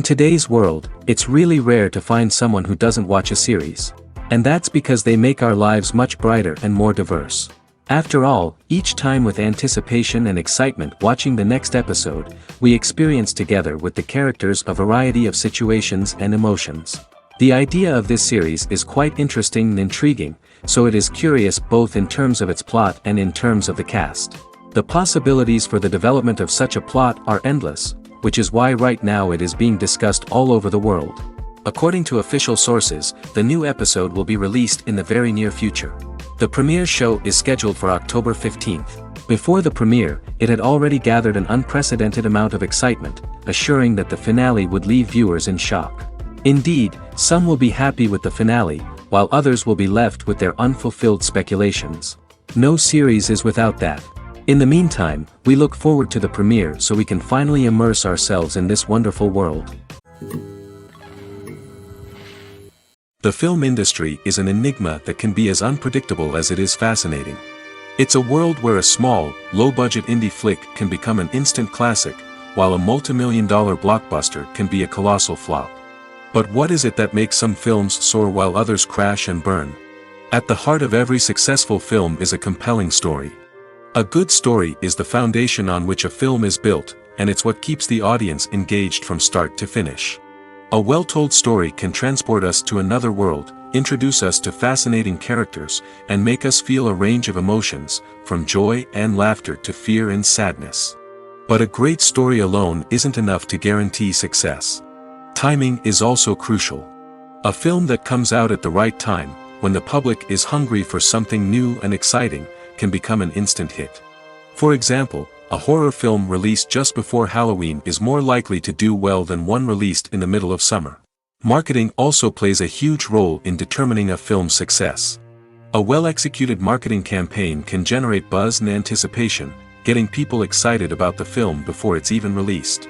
In today's world, it's really rare to find someone who doesn't watch a series. And that's because they make our lives much brighter and more diverse. After all, each time with anticipation and excitement watching the next episode, we experience together with the characters a variety of situations and emotions. The idea of this series is quite interesting and intriguing, so it is curious both in terms of its plot and in terms of the cast. The possibilities for the development of such a plot are endless, which is why right now it is being discussed all over the world. According to official sources, the new episode will be released in the very near future. The premiere show is scheduled for October 15th. Before the premiere, it had already gathered an unprecedented amount of excitement, assuring that the finale would leave viewers in shock. Indeed, some will be happy with the finale, while others will be left with their unfulfilled speculations. No series is without that. In the meantime, we look forward to the premiere so we can finally immerse ourselves in this wonderful world. The film industry is an enigma that can be as unpredictable as it is fascinating. It's a world where a small, low-budget indie flick can become an instant classic, while a multi-million-dollar blockbuster can be a colossal flop. But what is it that makes some films soar while others crash and burn? At the heart of every successful film is a compelling story. A good story is the foundation on which a film is built, and it's what keeps the audience engaged from start to finish. A well-told story can transport us to another world, introduce us to fascinating characters, and make us feel a range of emotions, from joy and laughter to fear and sadness. But a great story alone isn't enough to guarantee success. Timing is also crucial. A film that comes out at the right time, when the public is hungry for something new and exciting, can become an instant hit. For example, a horror film released just before Halloween is more likely to do well than one released in the middle of summer. Marketing also plays a huge role in determining a film's success. A well-executed marketing campaign can generate buzz and anticipation, getting people excited about the film before it's even released.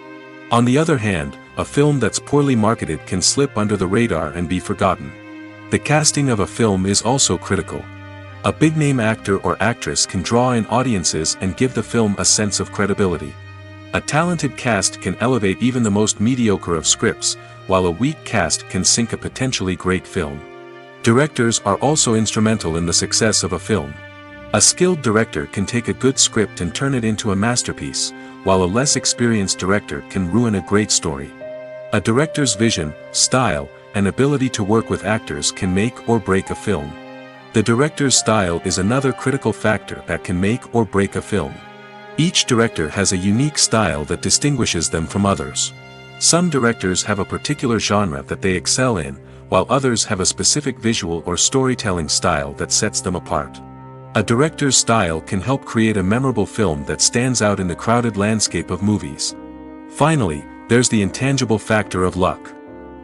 On the other hand, a film that's poorly marketed can slip under the radar and be forgotten. The casting of a film is also critical. A big-name actor or actress can draw in audiences and give the film a sense of credibility. A talented cast can elevate even the most mediocre of scripts, while a weak cast can sink a potentially great film. Directors are also instrumental in the success of a film. A skilled director can take a good script and turn it into a masterpiece, while a less experienced director can ruin a great story. A director's vision, style, and ability to work with actors can make or break a film. The director's style is another critical factor that can make or break a film. Each director has a unique style that distinguishes them from others. Some directors have a particular genre that they excel in, while others have a specific visual or storytelling style that sets them apart. A director's style can help create a memorable film that stands out in the crowded landscape of movies. Finally, there's the intangible factor of luck.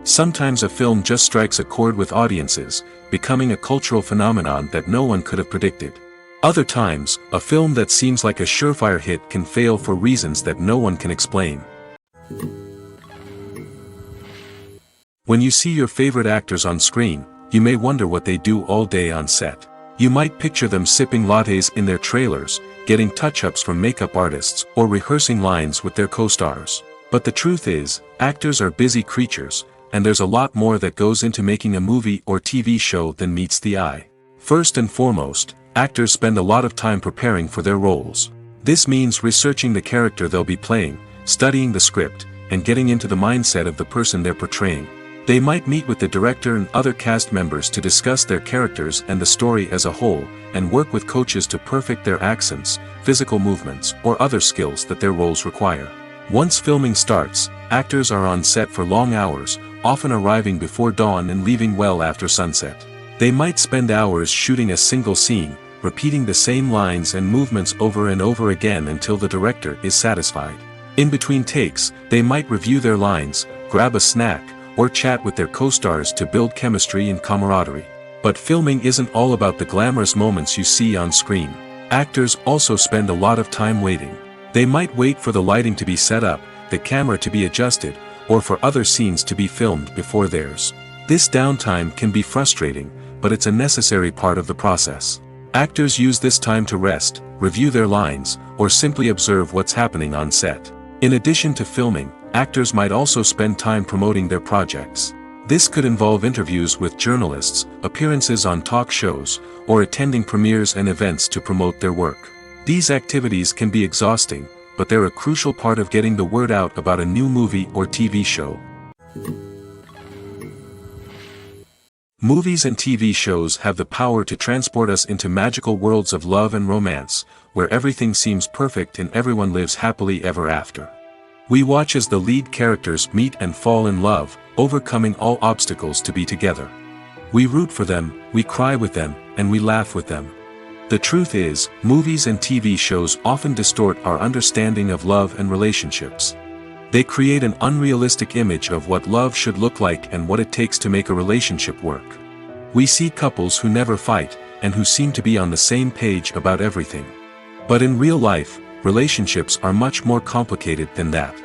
Sometimes a film just strikes a chord with audiences, becoming a cultural phenomenon that no one could have predicted. Other times, a film that seems like a surefire hit can fail for reasons that no one can explain. When you see your favorite actors on screen, you may wonder what they do all day on set. You might picture them sipping lattes in their trailers, getting touch-ups from makeup artists, or rehearsing lines with their co-stars. But the truth is, actors are busy creatures, and there's a lot more that goes into making a movie or TV show than meets the eye. First and foremost, actors spend a lot of time preparing for their roles. This means researching the character they'll be playing, studying the script, and getting into the mindset of the person they're portraying. They might meet with the director and other cast members to discuss their characters and the story as a whole, and work with coaches to perfect their accents, physical movements, or other skills that their roles require. Once filming starts, actors are on set for long hours, often arriving before dawn and leaving well after sunset. They might spend hours shooting a single scene, repeating the same lines and movements over and over again until the director is satisfied. In between takes, they might review their lines, grab a snack, or chat with their co-stars to build chemistry and camaraderie. But filming isn't all about the glamorous moments you see on screen. Actors also spend a lot of time waiting. They might wait for the lighting to be set up, the camera to be adjusted, or for other scenes to be filmed before theirs. This downtime can be frustrating, but it's a necessary part of the process. Actors use this time to rest, review their lines, or simply observe what's happening on set. In addition to filming, Actors might also spend time promoting their projects. This could involve interviews with journalists, appearances on talk shows, or attending premieres and events to promote their work. These activities can be exhausting, but they're a crucial part of getting the word out about a new movie or TV show. Movies and TV shows have the power to transport us into magical worlds of love and romance, where everything seems perfect and everyone lives happily ever after. We watch as the lead characters meet and fall in love, overcoming all obstacles to be together. We root for them, we cry with them, and we laugh with them. The truth is, movies and TV shows often distort our understanding of love and relationships. They create an unrealistic image of what love should look like and what it takes to make a relationship work. We see couples who never fight, and who seem to be on the same page about everything. But in real life, relationships are much more complicated than that.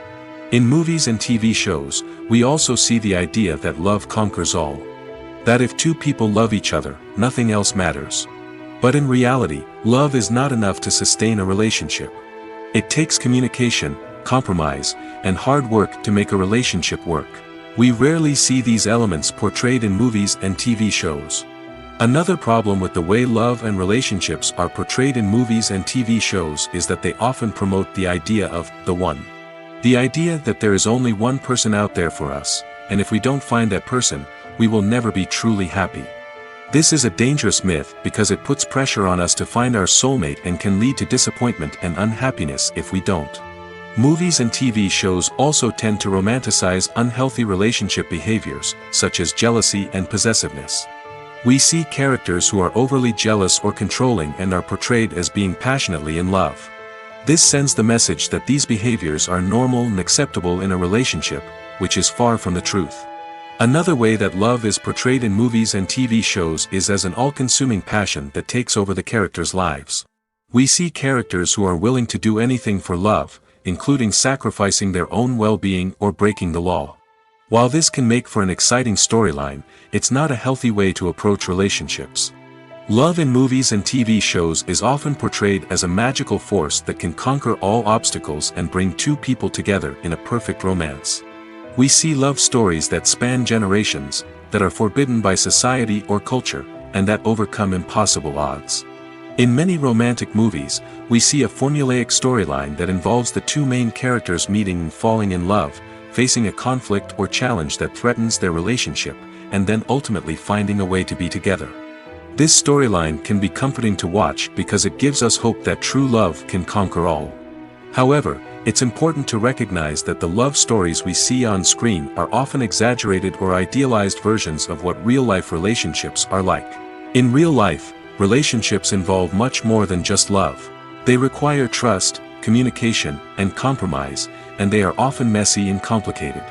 In movies and TV shows, we also see the idea that love conquers all. That if two people love each other, nothing else matters. But in reality, love is not enough to sustain a relationship. It takes communication, compromise, and hard work to make a relationship work. We rarely see these elements portrayed in movies and TV shows. Another problem with the way love and relationships are portrayed in movies and TV shows is that they often promote the idea of the one. The idea that there is only one person out there for us, and if we don't find that person, we will never be truly happy. This is a dangerous myth because it puts pressure on us to find our soulmate and can lead to disappointment and unhappiness if we don't. Movies and TV shows also tend to romanticize unhealthy relationship behaviors, such as jealousy and possessiveness. We see characters who are overly jealous or controlling and are portrayed as being passionately in love. This sends the message that these behaviors are normal and acceptable in a relationship, which is far from the truth. Another way that love is portrayed in movies and TV shows is as an all-consuming passion that takes over the characters' lives. We see characters who are willing to do anything for love, including sacrificing their own well-being or breaking the law. While this can make for an exciting storyline, it's not a healthy way to approach relationships. Love in movies and TV shows is often portrayed as a magical force that can conquer all obstacles and bring two people together in a perfect romance. We see love stories that span generations, that are forbidden by society or culture, and that overcome impossible odds. In many romantic movies, we see a formulaic storyline that involves the two main characters meeting and falling in love, facing a conflict or challenge that threatens their relationship, and then ultimately finding a way to be together. This storyline can be comforting to watch because it gives us hope that true love can conquer all. However, it's important to recognize that the love stories we see on screen are often exaggerated or idealized versions of what real-life relationships are like. In real life, relationships involve much more than just love. They require trust, communication, and compromise, and they are often messy and complicated.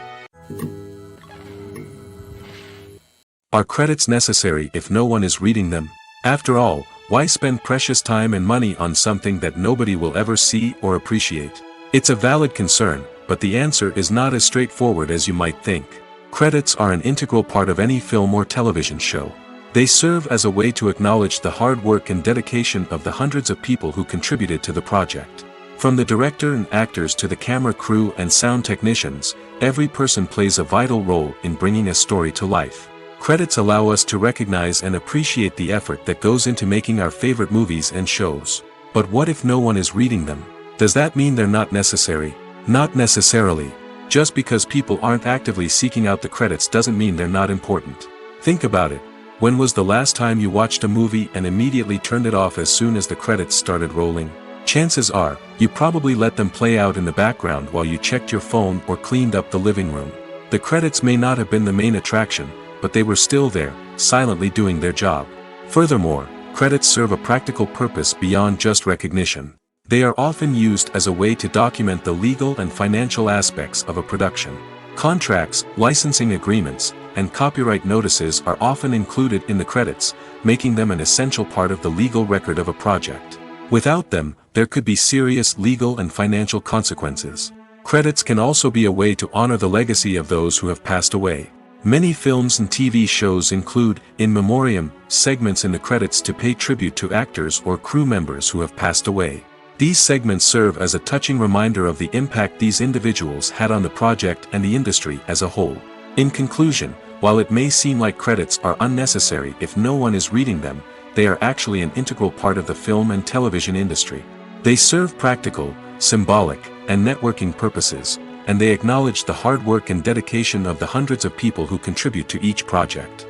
Are credits necessary if no one is reading them? After all, why spend precious time and money on something that nobody will ever see or appreciate? It's a valid concern, but the answer is not as straightforward as you might think. Credits are an integral part of any film or television show. They serve as a way to acknowledge the hard work and dedication of the hundreds of people who contributed to the project. From the director and actors to the camera crew and sound technicians, every person plays a vital role in bringing a story to life. Credits allow us to recognize and appreciate the effort that goes into making our favorite movies and shows. But what if no one is reading them? Does that mean they're not necessary? Not necessarily. Just because people aren't actively seeking out the credits doesn't mean they're not important. Think about it. When was the last time you watched a movie and immediately turned it off as soon as the credits started rolling? Chances are, you probably let them play out in the background while you checked your phone or cleaned up the living room. The credits may not have been the main attraction, but they were still there, silently doing their job. Furthermore, credits serve a practical purpose beyond just recognition. They are often used as a way to document the legal and financial aspects of a production. Contracts, licensing agreements, and copyright notices are often included in the credits, making them an essential part of the legal record of a project. Without them, there could be serious legal and financial consequences. Credits can also be a way to honor the legacy of those who have passed away. Many films and TV shows include, in memoriam, segments in the credits to pay tribute to actors or crew members who have passed away. These segments serve as a touching reminder of the impact these individuals had on the project and the industry as a whole. In conclusion, while it may seem like credits are unnecessary if no one is reading them, they are actually an integral part of the film and television industry. They serve practical, symbolic, and networking purposes, and they acknowledge the hard work and dedication of the hundreds of people who contribute to each project.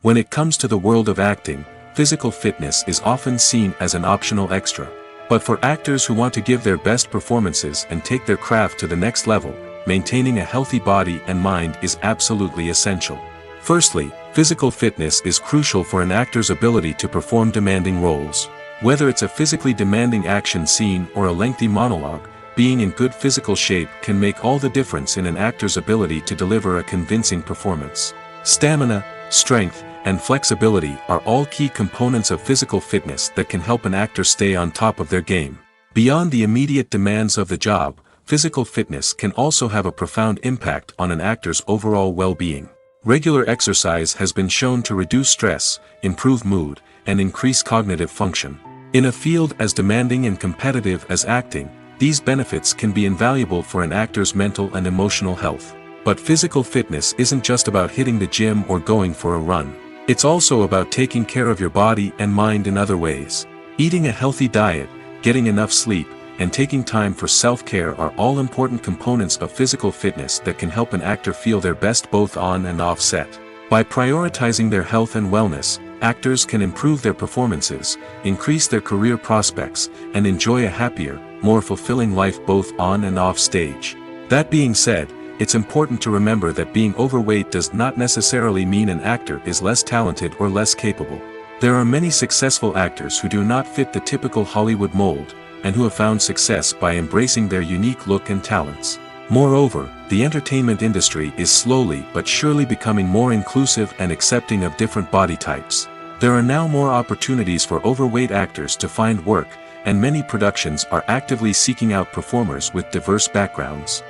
When it comes to the world of acting, physical fitness is often seen as an optional extra. But for actors who want to give their best performances and take their craft to the next level, maintaining a healthy body and mind is absolutely essential. Firstly, physical fitness is crucial for an actor's ability to perform demanding roles. Whether it's a physically demanding action scene or a lengthy monologue, being in good physical shape can make all the difference in an actor's ability to deliver a convincing performance. Stamina, strength, and flexibility are all key components of physical fitness that can help an actor stay on top of their game. Beyond the immediate demands of the job, physical fitness can also have a profound impact on an actor's overall well-being. Regular exercise has been shown to reduce stress, improve mood, and increase cognitive function. In a field as demanding and competitive as acting, these benefits can be invaluable for an actor's mental and emotional health. But physical fitness isn't just about hitting the gym or going for a run. It's also about taking care of your body and mind in other ways. Eating a healthy diet, getting enough sleep, and taking time for self-care are all important components of physical fitness that can help an actor feel their best both on and off set. By prioritizing their health and wellness, actors can improve their performances, increase their career prospects, and enjoy a happier, more fulfilling life both on and off stage. That being said, it's important to remember that being overweight does not necessarily mean an actor is less talented or less capable. There are many successful actors who do not fit the typical Hollywood mold, and who have found success by embracing their unique look and talents. Moreover, the entertainment industry is slowly but surely becoming more inclusive and accepting of different body types. There are now more opportunities for overweight actors to find work, and many productions are actively seeking out performers with diverse backgrounds.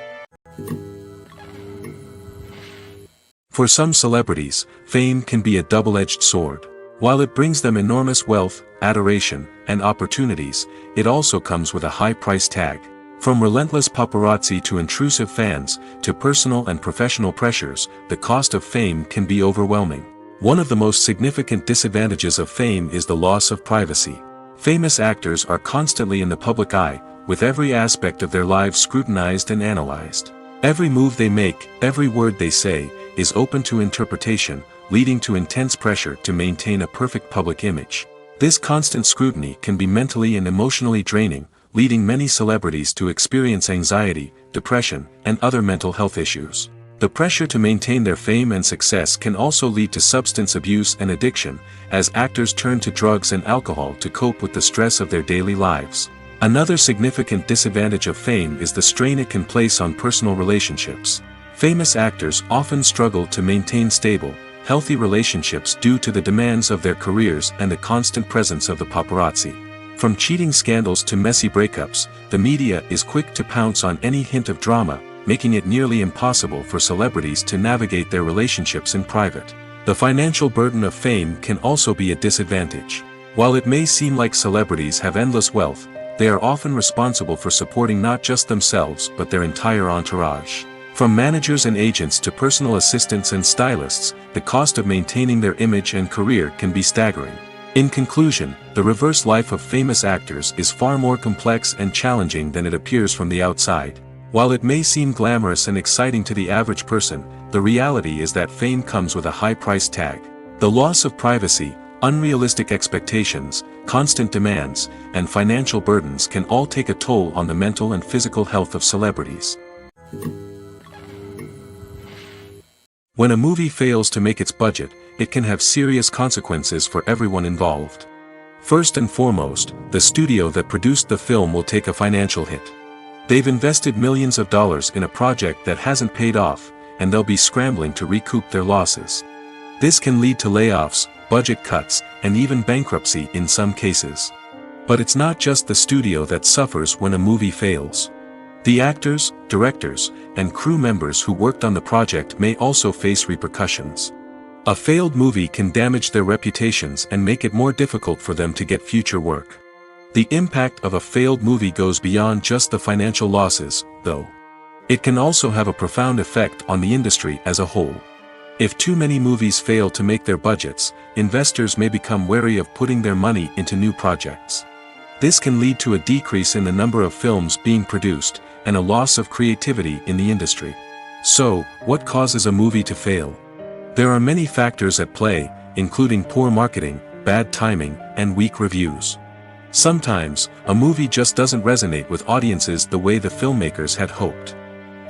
For some celebrities, fame can be a double-edged sword. While it brings them enormous wealth, adoration, and opportunities, it also comes with a high price tag. From relentless paparazzi to intrusive fans, to personal and professional pressures, the cost of fame can be overwhelming. One of the most significant disadvantages of fame is the loss of privacy. Famous actors are constantly in the public eye, with every aspect of their lives scrutinized and analyzed. Every move they make, every word they say, is open to interpretation, leading to intense pressure to maintain a perfect public image. This constant scrutiny can be mentally and emotionally draining, leading many celebrities to experience anxiety, depression, and other mental health issues. The pressure to maintain their fame and success can also lead to substance abuse and addiction, as actors turn to drugs and alcohol to cope with the stress of their daily lives. Another significant disadvantage of fame is the strain it can place on personal relationships. Famous actors often struggle to maintain stable, healthy relationships due to the demands of their careers and the constant presence of the paparazzi. From cheating scandals to messy breakups, the media is quick to pounce on any hint of drama, making it nearly impossible for celebrities to navigate their relationships in private. The financial burden of fame can also be a disadvantage. While it may seem like celebrities have endless wealth, they are often responsible for supporting not just themselves but their entire entourage. From managers and agents to personal assistants and stylists, the cost of maintaining their image and career can be staggering. In conclusion, the reverse life of famous actors is far more complex and challenging than it appears from the outside. While it may seem glamorous and exciting to the average person, the reality is that fame comes with a high price tag. The loss of privacy, unrealistic expectations, constant demands, and financial burdens can all take a toll on the mental and physical health of celebrities. When a movie fails to make its budget, it can have serious consequences for everyone involved. First and foremost, the studio that produced the film will take a financial hit. They've invested millions of dollars in a project that hasn't paid off, and they'll be scrambling to recoup their losses. This can lead to layoffs, budget cuts, and even bankruptcy in some cases. But it's not just the studio that suffers when a movie fails. The actors, directors, and crew members who worked on the project may also face repercussions. A failed movie can damage their reputations and make it more difficult for them to get future work. The impact of a failed movie goes beyond just the financial losses, though. It can also have a profound effect on the industry as a whole. If too many movies fail to make their budgets, investors may become wary of putting their money into new projects. This can lead to a decrease in the number of films being produced, and a loss of creativity in the industry. So, what causes a movie to fail? There are many factors at play, including poor marketing, bad timing, and weak reviews. Sometimes, a movie just doesn't resonate with audiences the way the filmmakers had hoped.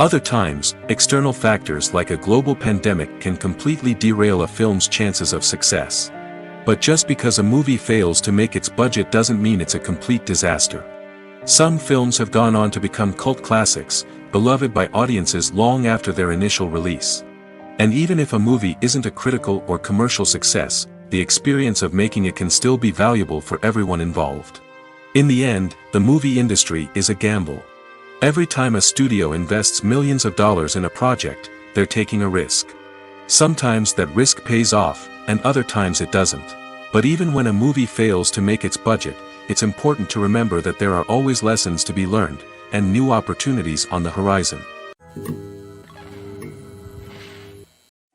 Other times, external factors like a global pandemic can completely derail a film's chances of success. But just because a movie fails to make its budget doesn't mean it's a complete disaster. Some films have gone on to become cult classics, beloved by audiences long after their initial release. And even if a movie isn't a critical or commercial success, the experience of making it can still be valuable for everyone involved. In the end, the movie industry is a gamble. Every time a studio invests millions of dollars in a project, they're taking a risk. Sometimes that risk pays off, and other times it doesn't. But even when a movie fails to make its budget, it's important to remember that there are always lessons to be learned, and new opportunities on the horizon.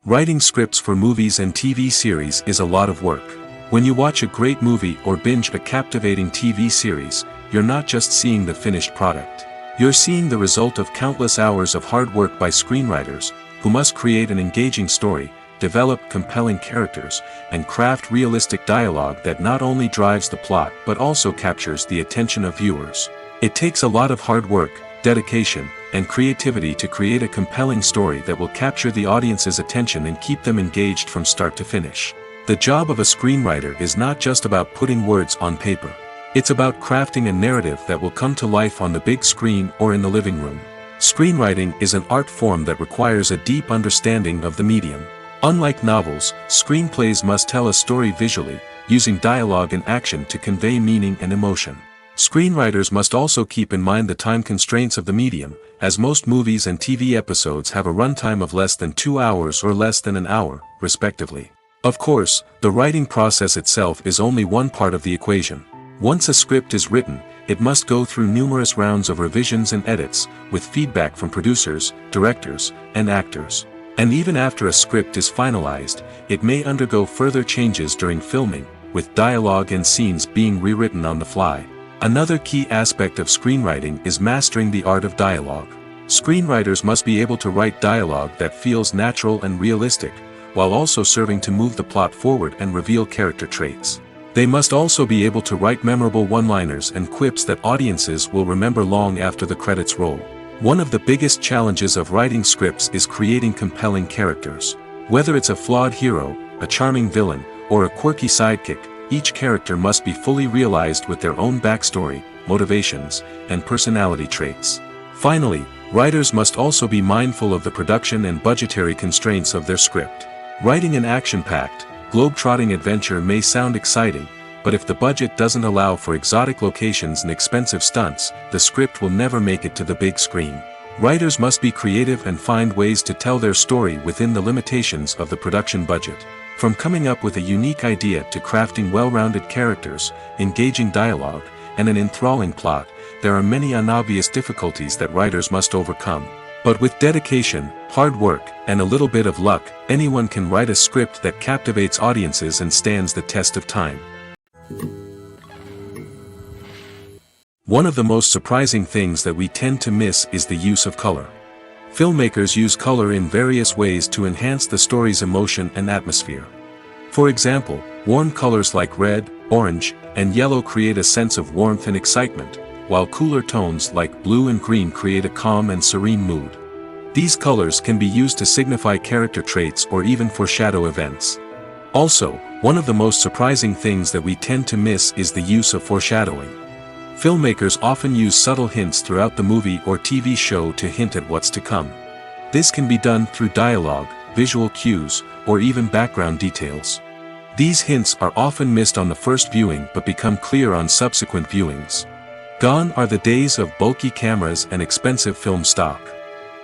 Writing scripts for movies and TV series is a lot of work. When you watch a great movie or binge a captivating TV series, you're not just seeing the finished product. You're seeing the result of countless hours of hard work by screenwriters, who must create an engaging story, develop compelling characters, and craft realistic dialogue that not only drives the plot but also captures the attention of viewers. It takes a lot of hard work, dedication, and creativity to create a compelling story that will capture the audience's attention and keep them engaged from start to finish. The job of a screenwriter is not just about putting words on paper. It's about crafting a narrative that will come to life on the big screen or in the living room. Screenwriting is an art form that requires a deep understanding of the medium. Unlike novels, screenplays must tell a story visually, using dialogue and action to convey meaning and emotion. Screenwriters must also keep in mind the time constraints of the medium, as most movies and TV episodes have a runtime of less than 2 hours or less than an hour, respectively. Of course, the writing process itself is only one part of the equation. Once a script is written, it must go through numerous rounds of revisions and edits, with feedback from producers, directors, and actors. And even after a script is finalized, it may undergo further changes during filming, with dialogue and scenes being rewritten on the fly. Another key aspect of screenwriting is mastering the art of dialogue. Screenwriters must be able to write dialogue that feels natural and realistic, while also serving to move the plot forward and reveal character traits. They must also be able to write memorable one-liners and quips that audiences will remember long after the credits roll. One of the biggest challenges of writing scripts is creating compelling characters. Whether it's a flawed hero, a charming villain, or a quirky sidekick, each character must be fully realized with their own backstory, motivations, and personality traits. Finally, writers must also be mindful of the production and budgetary constraints of their script. Writing an action-packed, globe-trotting adventure may sound exciting, but if the budget doesn't allow for exotic locations and expensive stunts, the script will never make it to the big screen. Writers must be creative and find ways to tell their story within the limitations of the production budget. From coming up with a unique idea to crafting well-rounded characters, engaging dialogue, and an enthralling plot, there are many unobvious difficulties that writers must overcome. But with dedication, hard work, and a little bit of luck, anyone can write a script that captivates audiences and stands the test of time. One of the most surprising things that we tend to miss is the use of color. Filmmakers use color in various ways to enhance the story's emotion and atmosphere. For example, warm colors like red, orange, and yellow create a sense of warmth and excitement, while cooler tones like blue and green create a calm and serene mood. These colors can be used to signify character traits or even foreshadow events. Also, one of the most surprising things that we tend to miss is the use of foreshadowing. Filmmakers often use subtle hints throughout the movie or TV show to hint at what's to come. This can be done through dialogue, visual cues, or even background details. These hints are often missed on the first viewing but become clear on subsequent viewings. Gone are the days of bulky cameras and expensive film stock.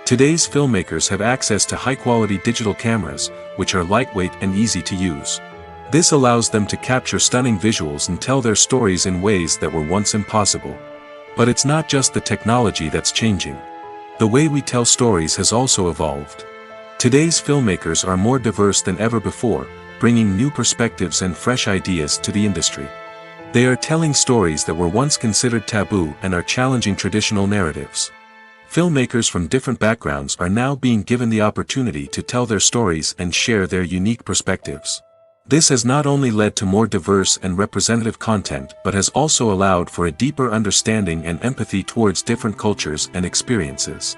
Today's filmmakers have access to high-quality digital cameras, which are lightweight and easy to use. This allows them to capture stunning visuals and tell their stories in ways that were once impossible. But it's not just the technology that's changing. The way we tell stories has also evolved. Today's filmmakers are more diverse than ever before, bringing new perspectives and fresh ideas to the industry. They are telling stories that were once considered taboo and are challenging traditional narratives. Filmmakers from different backgrounds are now being given the opportunity to tell their stories and share their unique perspectives. This has not only led to more diverse and representative content but has also allowed for a deeper understanding and empathy towards different cultures and experiences.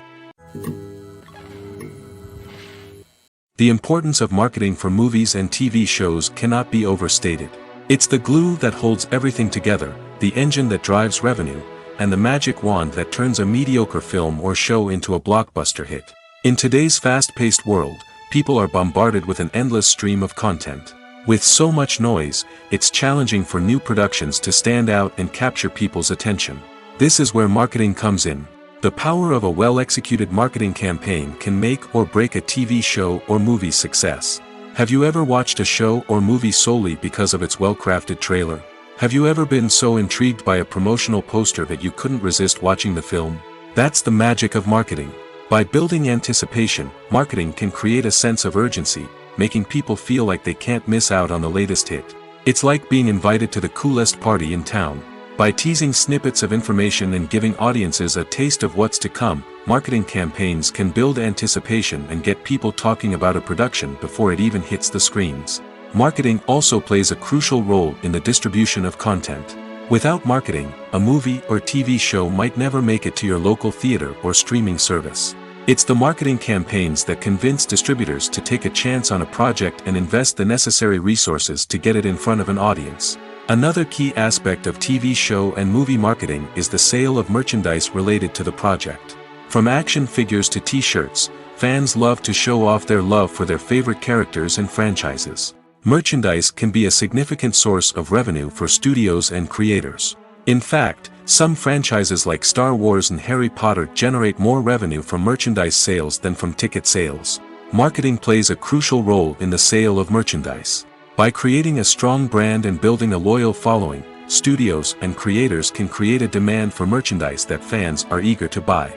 The importance of marketing for movies and TV shows cannot be overstated. It's the glue that holds everything together, the engine that drives revenue, and the magic wand that turns a mediocre film or show into a blockbuster hit. In today's fast-paced world, people are bombarded with an endless stream of content. With so much noise, it's challenging for new productions to stand out and capture people's attention. This is where marketing comes in. The power of a well-executed marketing campaign can make or break a TV show or movie's success. Have you ever watched a show or movie solely because of its well-crafted trailer? Have you ever been so intrigued by a promotional poster that you couldn't resist watching the film? That's the magic of marketing. By building anticipation, marketing can create a sense of urgency, making people feel like they can't miss out on the latest hit. It's like being invited to the coolest party in town. By teasing snippets of information and giving audiences a taste of what's to come, marketing campaigns can build anticipation and get people talking about a production before it even hits the screens. Marketing also plays a crucial role in the distribution of content. Without marketing, a movie or TV show might never make it to your local theater or streaming service. It's the marketing campaigns that convince distributors to take a chance on a project and invest the necessary resources to get it in front of an audience. Another key aspect of TV show and movie marketing is the sale of merchandise related to the project. From action figures to t-shirts, fans love to show off their love for their favorite characters and franchises. Merchandise can be a significant source of revenue for studios and creators. In fact, some franchises like Star Wars and Harry Potter generate more revenue from merchandise sales than from ticket sales. Marketing plays a crucial role in the sale of merchandise. By creating a strong brand and building a loyal following, studios and creators can create a demand for merchandise that fans are eager to buy.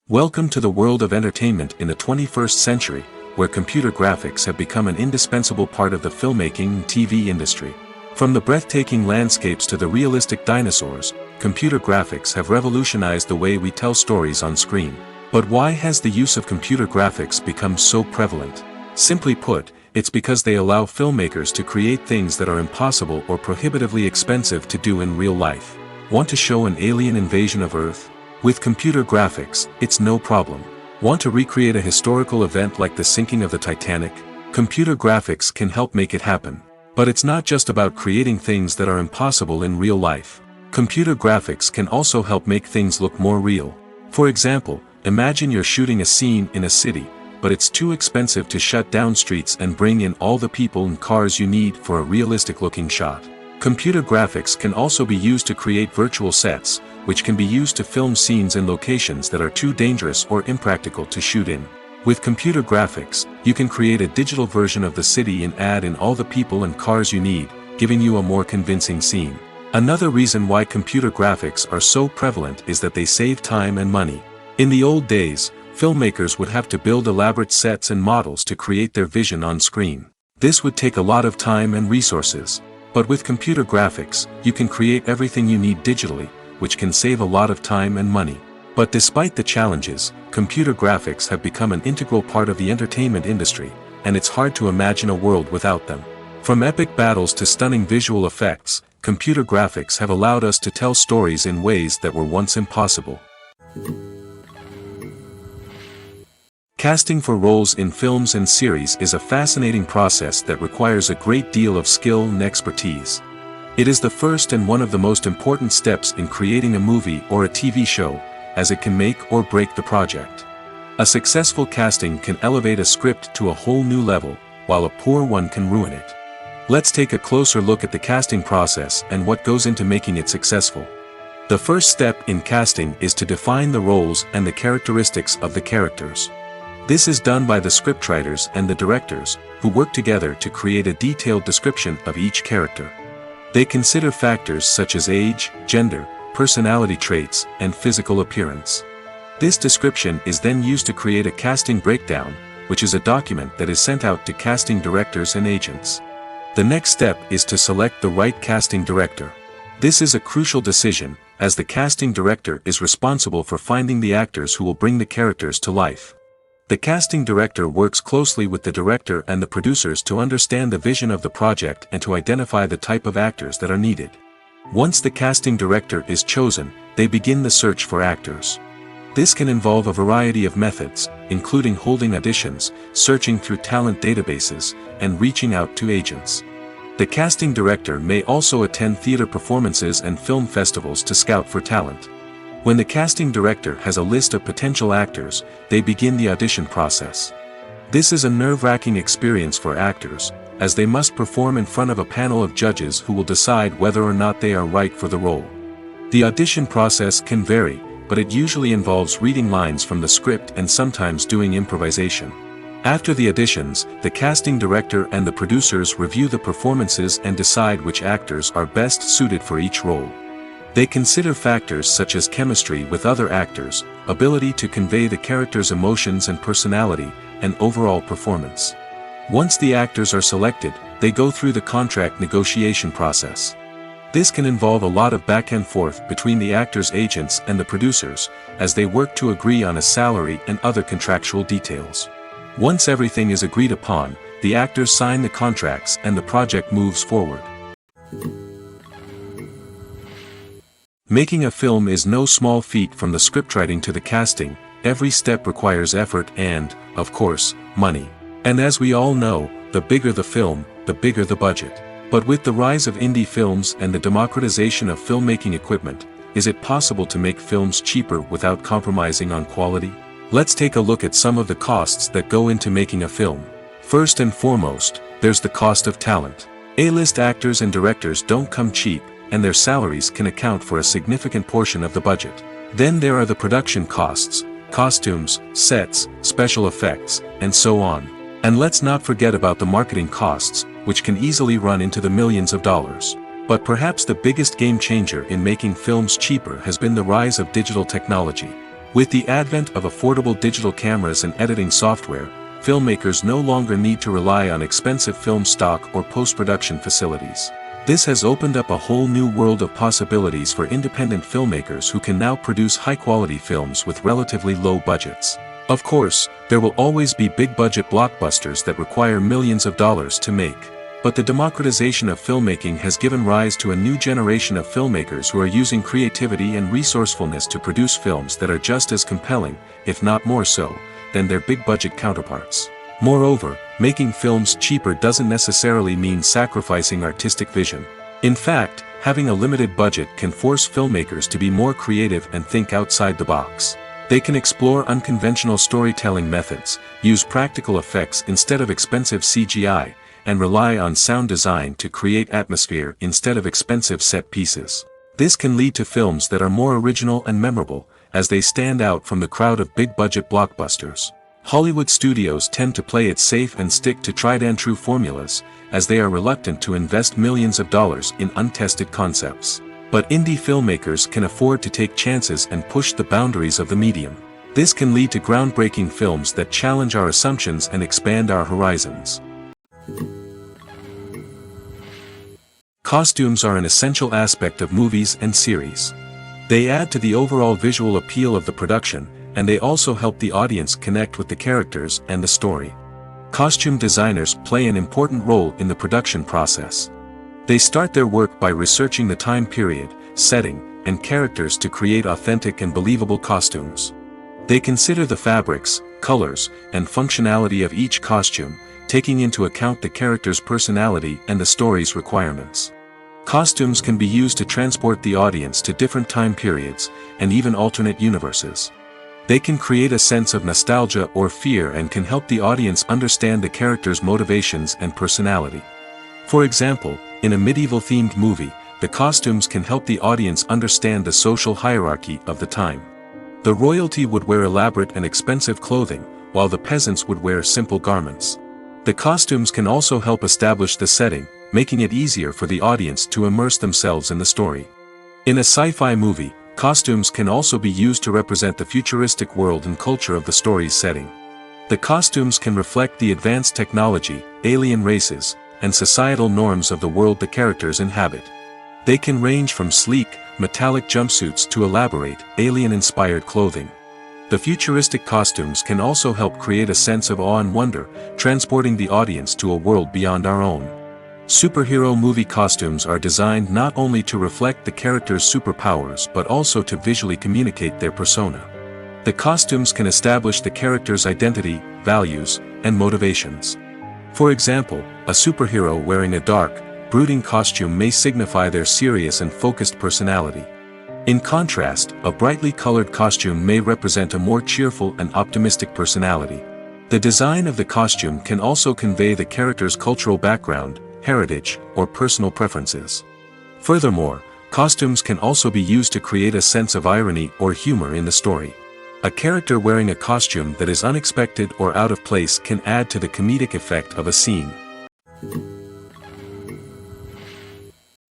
Welcome to the world of entertainment in the 21st century, where computer graphics have become an indispensable part of the filmmaking and TV industry. From the breathtaking landscapes to the realistic dinosaurs, computer graphics have revolutionized the way we tell stories on screen. But why has the use of computer graphics become so prevalent? Simply put, it's because they allow filmmakers to create things that are impossible or prohibitively expensive to do in real life. Want to show an alien invasion of Earth? With computer graphics, it's no problem. Want to recreate a historical event like the sinking of the Titanic? Computer graphics can help make it happen. But it's not just about creating things that are impossible in real life. Computer graphics can also help make things look more real. For example, imagine you're shooting a scene in a city, but it's too expensive to shut down streets and bring in all the people and cars you need for a realistic-looking shot. Computer graphics can also be used to create virtual sets, which can be used to film scenes in locations that are too dangerous or impractical to shoot in. With computer graphics, you can create a digital version of the city and add in all the people and cars you need, giving you a more convincing scene. Another reason why computer graphics are so prevalent is that they save time and money. In the old days, filmmakers would have to build elaborate sets and models to create their vision on screen. This would take a lot of time and resources. But with computer graphics, you can create everything you need digitally, which can save a lot of time and money. But despite the challenges, computer graphics have become an integral part of the entertainment industry, and it's hard to imagine a world without them. From epic battles to stunning visual effects, computer graphics have allowed us to tell stories in ways that were once impossible. Casting for roles in films and series is a fascinating process that requires a great deal of skill and expertise. It is the first and one of the most important steps in creating a movie or a TV show, as it can make or break the project. A successful casting can elevate a script to a whole new level, while a poor one can ruin it. Let's take a closer look at the casting process and what goes into making it successful. The first step in casting is to define the roles and the characteristics of the characters. This is done by the scriptwriters and the directors, who work together to create a detailed description of each character. They consider factors such as age, gender, personality traits, and physical appearance. This description is then used to create a casting breakdown, which is a document that is sent out to casting directors and agents. The next step is to select the right casting director. This is a crucial decision, as the casting director is responsible for finding the actors who will bring the characters to life. The casting director works closely with the director and the producers to understand the vision of the project and to identify the type of actors that are needed. Once the casting director is chosen, they begin the search for actors. This can involve a variety of methods, including holding auditions, searching through talent databases, and reaching out to agents. The casting director may also attend theater performances and film festivals to scout for talent. When the casting director has a list of potential actors, they begin the audition process. This is a nerve-wracking experience for actors, as they must perform in front of a panel of judges who will decide whether or not they are right for the role. The audition process can vary, but it usually involves reading lines from the script and sometimes doing improvisation. After the auditions, the casting director and the producers review the performances and decide which actors are best suited for each role. They consider factors such as chemistry with other actors, ability to convey the character's emotions and personality, and overall performance. Once the actors are selected, they go through the contract negotiation process. This can involve a lot of back and forth between the actors' agents and the producers, as they work to agree on a salary and other contractual details. Once everything is agreed upon, the actors sign the contracts and the project moves forward. Making a film is no small feat. From the scriptwriting to the casting, every step requires effort and, of course, money. And as we all know, the bigger the film, the bigger the budget. But with the rise of indie films and the democratization of filmmaking equipment, is it possible to make films cheaper without compromising on quality? Let's take a look at some of the costs that go into making a film. First and foremost, there's the cost of talent. A-list actors and directors don't come cheap, and their salaries can account for a significant portion of the budget. Then there are the production costs, costumes, sets, special effects, and so on. And let's not forget about the marketing costs, which can easily run into the millions of dollars. But perhaps the biggest game changer in making films cheaper has been the rise of digital technology. With the advent of affordable digital cameras and editing software, filmmakers no longer need to rely on expensive film stock or post-production facilities. This has opened up a whole new world of possibilities for independent filmmakers who can now produce high-quality films with relatively low budgets. Of course, there will always be big-budget blockbusters that require millions of dollars to make. But the democratization of filmmaking has given rise to a new generation of filmmakers who are using creativity and resourcefulness to produce films that are just as compelling, if not more so, than their big-budget counterparts. Moreover, making films cheaper doesn't necessarily mean sacrificing artistic vision. In fact, having a limited budget can force filmmakers to be more creative and think outside the box. They can explore unconventional storytelling methods, use practical effects instead of expensive CGI, and rely on sound design to create atmosphere instead of expensive set pieces. This can lead to films that are more original and memorable, as they stand out from the crowd of big-budget blockbusters. Hollywood studios tend to play it safe and stick to tried-and-true formulas, as they are reluctant to invest millions of dollars in untested concepts. But indie filmmakers can afford to take chances and push the boundaries of the medium. This can lead to groundbreaking films that challenge our assumptions and expand our horizons. Costumes are an essential aspect of movies and series. They add to the overall visual appeal of the production, and they also help the audience connect with the characters and the story. Costume designers play an important role in the production process. They start their work by researching the time period, setting, and characters to create authentic and believable costumes. They consider the fabrics, colors, and functionality of each costume, taking into account the character's personality and the story's requirements. Costumes can be used to transport the audience to different time periods, and even alternate universes. They can create a sense of nostalgia or fear and can help the audience understand the character's motivations and personality. For example, in a medieval-themed movie, the costumes can help the audience understand the social hierarchy of the time. The royalty would wear elaborate and expensive clothing, while the peasants would wear simple garments. The costumes can also help establish the setting, making it easier for the audience to immerse themselves in the story. In a sci-fi movie, costumes can also be used to represent the futuristic world and culture of the story's setting. The costumes can reflect the advanced technology, alien races, and societal norms of the world the characters inhabit. They can range from sleek, metallic jumpsuits to elaborate, alien-inspired clothing. The futuristic costumes can also help create a sense of awe and wonder, transporting the audience to a world beyond our own. Superhero movie costumes are designed not only to reflect the character's superpowers but also to visually communicate their persona. The costumes can establish the character's identity, values, and motivations. For example, a superhero wearing a dark, brooding costume may signify their serious and focused personality. In contrast, a brightly colored costume may represent a more cheerful and optimistic personality. The design of the costume can also convey the character's cultural background, heritage, or personal preferences. Furthermore, costumes can also be used to create a sense of irony or humor in the story. A character wearing a costume that is unexpected or out of place can add to the comedic effect of a scene.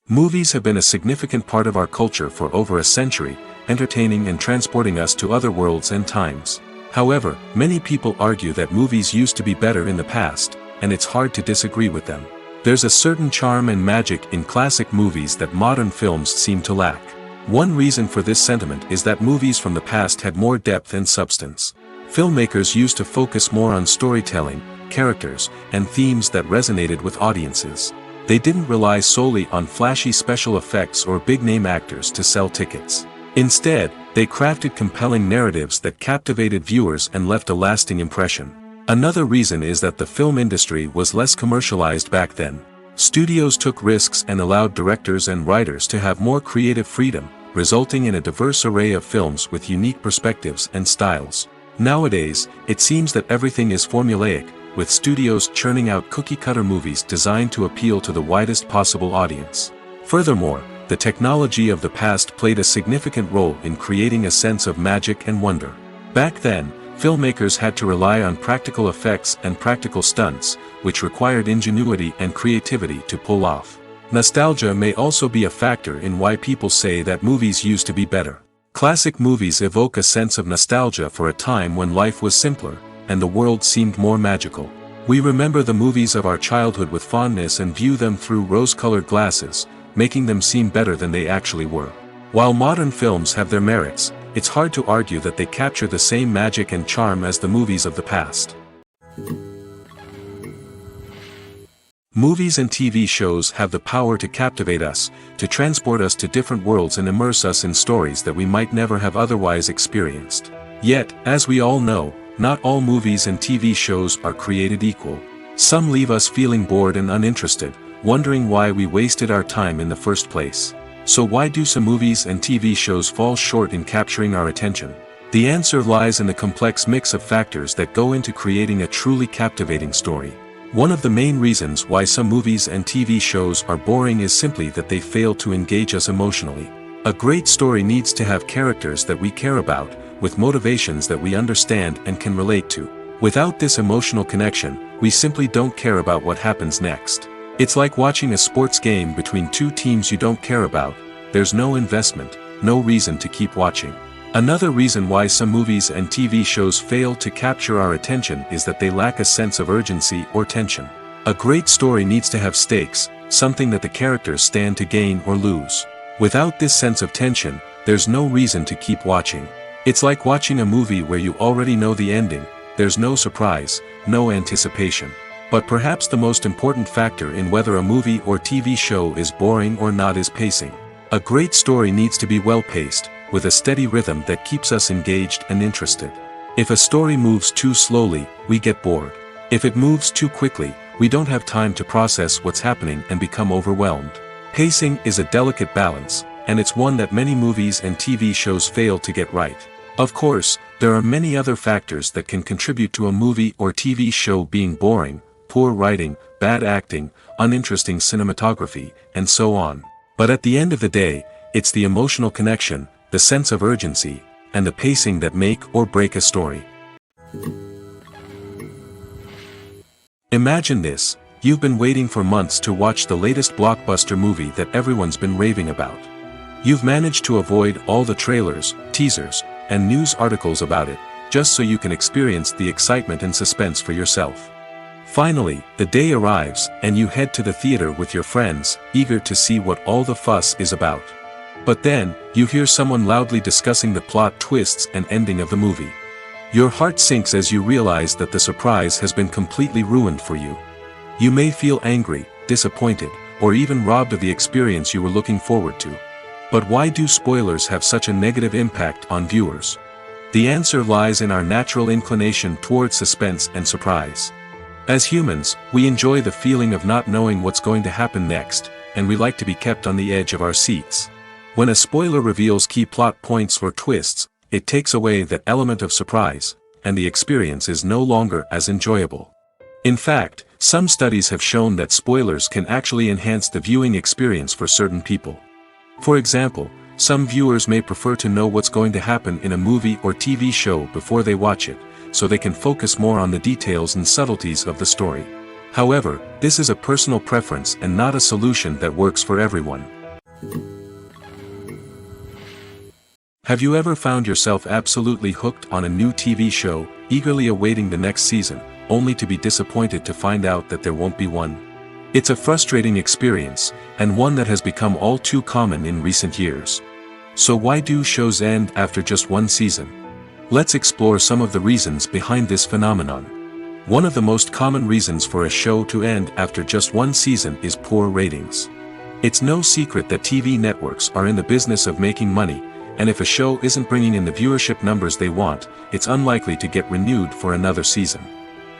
Movies have been a significant part of our culture for over a century, entertaining and transporting us to other worlds and times. However, many people argue that movies used to be better in the past, and it's hard to disagree with them. There's a certain charm and magic in classic movies that modern films seem to lack. One reason for this sentiment is that movies from the past had more depth and substance. Filmmakers used to focus more on storytelling, characters, and themes that resonated with audiences. They didn't rely solely on flashy special effects or big-name actors to sell tickets. Instead, they crafted compelling narratives that captivated viewers and left a lasting impression. Another reason is that the film industry was less commercialized back then. Studios took risks and allowed directors and writers to have more creative freedom, resulting in a diverse array of films with unique perspectives and styles. Nowadays, it seems that everything is formulaic, with studios churning out cookie-cutter movies designed to appeal to the widest possible audience. Furthermore, the technology of the past played a significant role in creating a sense of magic and wonder. Back then, filmmakers had to rely on practical effects and practical stunts, which required ingenuity and creativity to pull off. Nostalgia may also be a factor in why people say that movies used to be better. Classic movies evoke a sense of nostalgia for a time when life was simpler, and the world seemed more magical. We remember the movies of our childhood with fondness and view them through rose-colored glasses, making them seem better than they actually were. While modern films have their merits, it's hard to argue that they capture the same magic and charm as the movies of the past. Movies and TV shows have the power to captivate us, to transport us to different worlds and immerse us in stories that we might never have otherwise experienced. Yet, as we all know, not all movies and TV shows are created equal. Some leave us feeling bored and uninterested, wondering why we wasted our time in the first place. So why do some movies and TV shows fall short in capturing our attention? The answer lies in the complex mix of factors that go into creating a truly captivating story. One of the main reasons why some movies and TV shows are boring is simply that they fail to engage us emotionally. A great story needs to have characters that we care about, with motivations that we understand and can relate to. Without this emotional connection, we simply don't care about what happens next. It's like watching a sports game between two teams you don't care about. There's no investment, no reason to keep watching. Another reason why some movies and TV shows fail to capture our attention is that they lack a sense of urgency or tension. A great story needs to have stakes, something that the characters stand to gain or lose. Without this sense of tension, there's no reason to keep watching. It's like watching a movie where you already know the ending. There's no surprise, no anticipation. But perhaps the most important factor in whether a movie or TV show is boring or not is pacing. A great story needs to be well-paced, with a steady rhythm that keeps us engaged and interested. If a story moves too slowly, we get bored. If it moves too quickly, we don't have time to process what's happening and become overwhelmed. Pacing is a delicate balance, and it's one that many movies and TV shows fail to get right. Of course, there are many other factors that can contribute to a movie or TV show being boring: poor writing, bad acting, uninteresting cinematography, and so on. But at the end of the day, it's the emotional connection, the sense of urgency, and the pacing that make or break a story. Imagine this: you've been waiting for months to watch the latest blockbuster movie that everyone's been raving about. You've managed to avoid all the trailers, teasers, and news articles about it, just so you can experience the excitement and suspense for yourself. Finally, the day arrives, and you head to the theater with your friends, eager to see what all the fuss is about. But then, you hear someone loudly discussing the plot twists and ending of the movie. Your heart sinks as you realize that the surprise has been completely ruined for you. You may feel angry, disappointed, or even robbed of the experience you were looking forward to. But why do spoilers have such a negative impact on viewers? The answer lies in our natural inclination towards suspense and surprise. As humans, we enjoy the feeling of not knowing what's going to happen next, and we like to be kept on the edge of our seats. When a spoiler reveals key plot points or twists, it takes away that element of surprise, and the experience is no longer as enjoyable. In fact, some studies have shown that spoilers can actually enhance the viewing experience for certain people. For example, some viewers may prefer to know what's going to happen in a movie or TV show before they watch it, so they can focus more on the details and subtleties of the story. However, this is a personal preference and not a solution that works for everyone. Have you ever found yourself absolutely hooked on a new TV show, eagerly awaiting the next season, only to be disappointed to find out that there won't be one? It's a frustrating experience, and one that has become all too common in recent years. So why do shows end after just one season? Let's explore some of the reasons behind this phenomenon. One of the most common reasons for a show to end after just one season is poor ratings. It's no secret that TV networks are in the business of making money, and if a show isn't bringing in the viewership numbers they want, it's unlikely to get renewed for another season.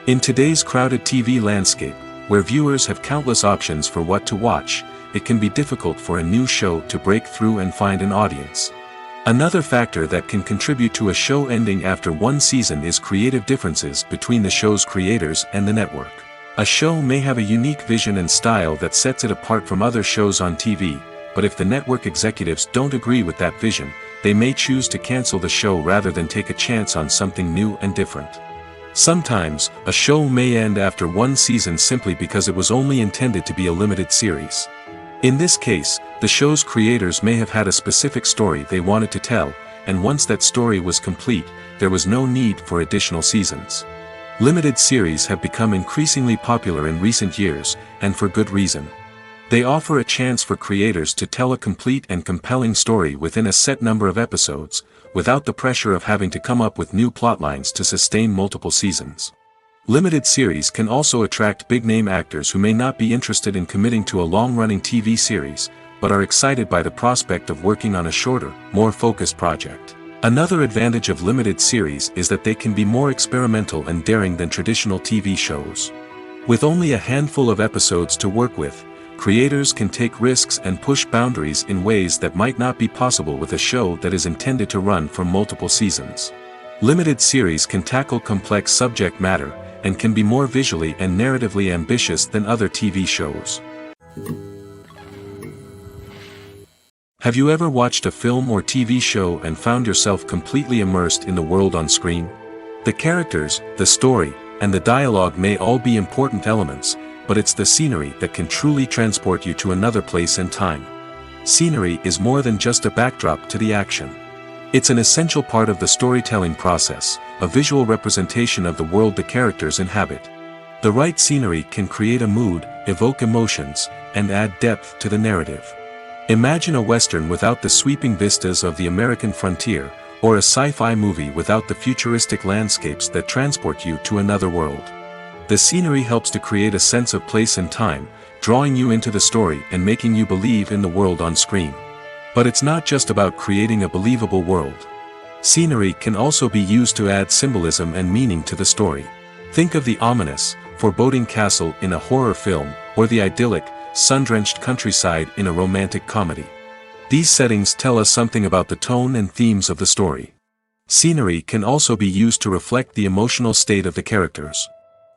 In today's crowded TV landscape, where viewers have countless options for what to watch, it can be difficult for a new show to break through and find an audience. Another factor that can contribute to a show ending after one season is creative differences between the show's creators and the network. A show may have a unique vision and style that sets it apart from other shows on TV, but if the network executives don't agree with that vision, they may choose to cancel the show rather than take a chance on something new and different. Sometimes, a show may end after one season simply because it was only intended to be a limited series. In this case, the show's creators may have had a specific story they wanted to tell, and once that story was complete, there was no need for additional seasons. Limited series have become increasingly popular in recent years, and for good reason. They offer a chance for creators to tell a complete and compelling story within a set number of episodes, without the pressure of having to come up with new plotlines to sustain multiple seasons. Limited series can also attract big-name actors who may not be interested in committing to a long-running TV series, but are excited by the prospect of working on a shorter, more focused project. Another advantage of limited series is that they can be more experimental and daring than traditional TV shows. With only a handful of episodes to work with, creators can take risks and push boundaries in ways that might not be possible with a show that is intended to run for multiple seasons. Limited series can tackle complex subject matter, and can be more visually and narratively ambitious than other TV shows. Have you ever watched a film or TV show and found yourself completely immersed in the world on screen? The characters, the story, and the dialogue may all be important elements, but it's the scenery that can truly transport you to another place and time. Scenery is more than just a backdrop to the action. It's an essential part of the storytelling process, a visual representation of the world the characters inhabit. The right scenery can create a mood, evoke emotions, and add depth to the narrative. Imagine a Western without the sweeping vistas of the American frontier, or a sci-fi movie without the futuristic landscapes that transport you to another world. The scenery helps to create a sense of place and time, drawing you into the story and making you believe in the world on screen. But it's not just about creating a believable world. Scenery can also be used to add symbolism and meaning to the story. Think of the ominous, foreboding castle in a horror film, or the idyllic, sun-drenched countryside in a romantic comedy. These settings tell us something about the tone and themes of the story. Scenery can also be used to reflect the emotional state of the characters.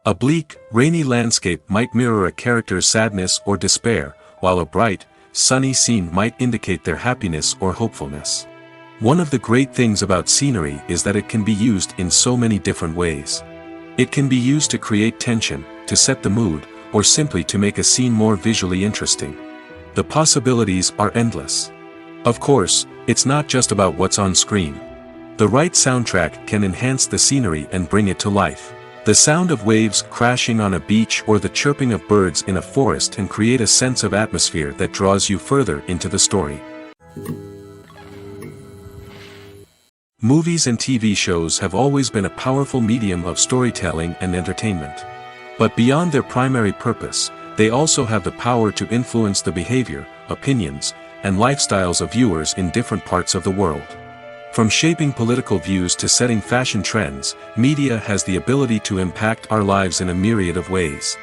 A bleak, rainy landscape might mirror a character's sadness or despair, while a bright, sunny scene might indicate their happiness or hopefulness. One of the great things about scenery is that it can be used in so many different ways. It can be used to create tension, to set the mood, or simply to make a scene more visually interesting. The possibilities are endless. Of course, it's not just about what's on screen. The right soundtrack can enhance the scenery and bring it to life. The sound of waves crashing on a beach or the chirping of birds in a forest can create a sense of atmosphere that draws you further into the story. Movies and TV shows have always been a powerful medium of storytelling and entertainment. But beyond their primary purpose, they also have the power to influence the behavior, opinions, and lifestyles of viewers in different parts of the world. From shaping political views to setting fashion trends, media has the ability to impact our lives in a myriad of ways.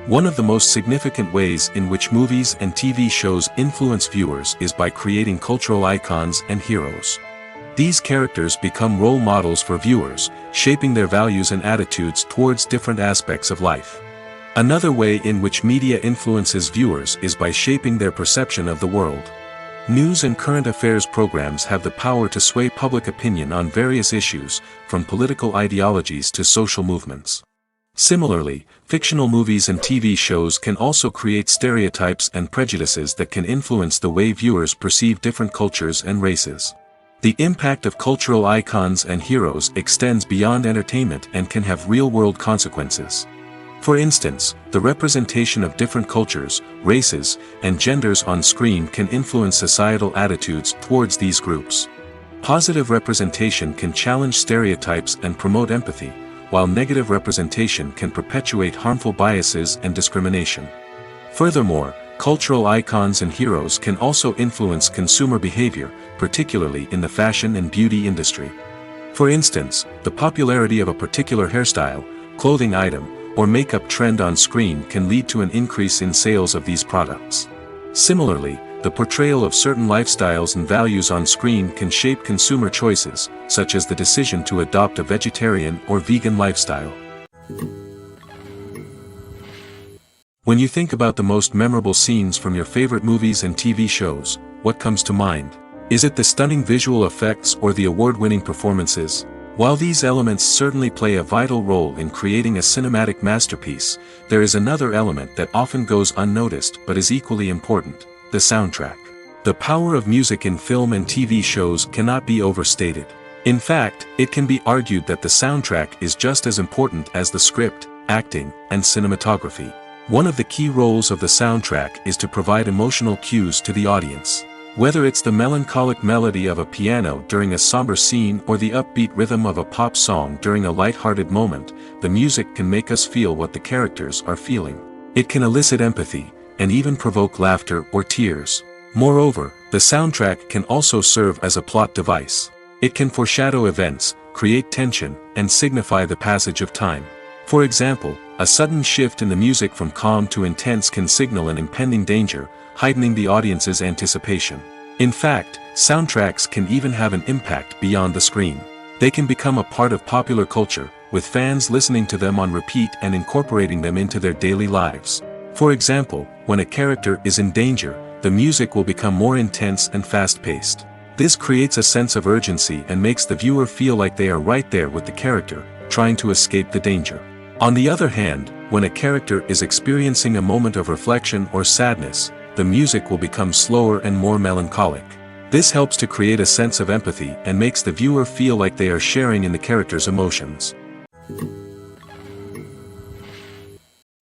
One of the most significant ways in which movies and TV shows influence viewers is by creating cultural icons and heroes. These characters become role models for viewers, shaping their values and attitudes towards different aspects of life. Another way in which media influences viewers is by shaping their perception of the world. News and current affairs programs have the power to sway public opinion on various issues, from political ideologies to social movements. Similarly, fictional movies and TV shows can also create stereotypes and prejudices that can influence the way viewers perceive different cultures and races. The impact of cultural icons and heroes extends beyond entertainment and can have real-world consequences. For instance, the representation of different cultures, races, and genders on screen can influence societal attitudes towards these groups. Positive representation can challenge stereotypes and promote empathy, while negative representation can perpetuate harmful biases and discrimination. Furthermore, cultural icons and heroes can also influence consumer behavior, particularly in the fashion and beauty industry. For instance, the popularity of a particular hairstyle, clothing item, or makeup trend on screen can lead to an increase in sales of these products. Similarly, the portrayal of certain lifestyles and values on screen can shape consumer choices, such as the decision to adopt a vegetarian or vegan lifestyle. When you think about the most memorable scenes from your favorite movies and TV shows, what comes to mind? Is it the stunning visual effects or the award-winning performances? While these elements certainly play a vital role in creating a cinematic masterpiece, there is another element that often goes unnoticed but is equally important: the soundtrack. The power of music in film and TV shows cannot be overstated. In fact, it can be argued that the soundtrack is just as important as the script, acting, and cinematography. One of the key roles of the soundtrack is to provide emotional cues to the audience. Whether it's the melancholic melody of a piano during a somber scene or the upbeat rhythm of a pop song during a light-hearted moment, the music can make us feel what the characters are feeling. It can elicit empathy, and even provoke laughter or tears. Moreover, the soundtrack can also serve as a plot device. It can foreshadow events, create tension, and signify the passage of time. For example, a sudden shift in the music from calm to intense can signal an impending danger, heightening the audience's anticipation. In fact, soundtracks can even have an impact beyond the screen. They can become a part of popular culture, with fans listening to them on repeat and incorporating them into their daily lives. For example, when a character is in danger, the music will become more intense and fast-paced. This creates a sense of urgency and makes the viewer feel like they are right there with the character, trying to escape the danger. On the other hand, when a character is experiencing a moment of reflection or sadness, the music will become slower and more melancholic. This helps to create a sense of empathy and makes the viewer feel like they are sharing in the character's emotions.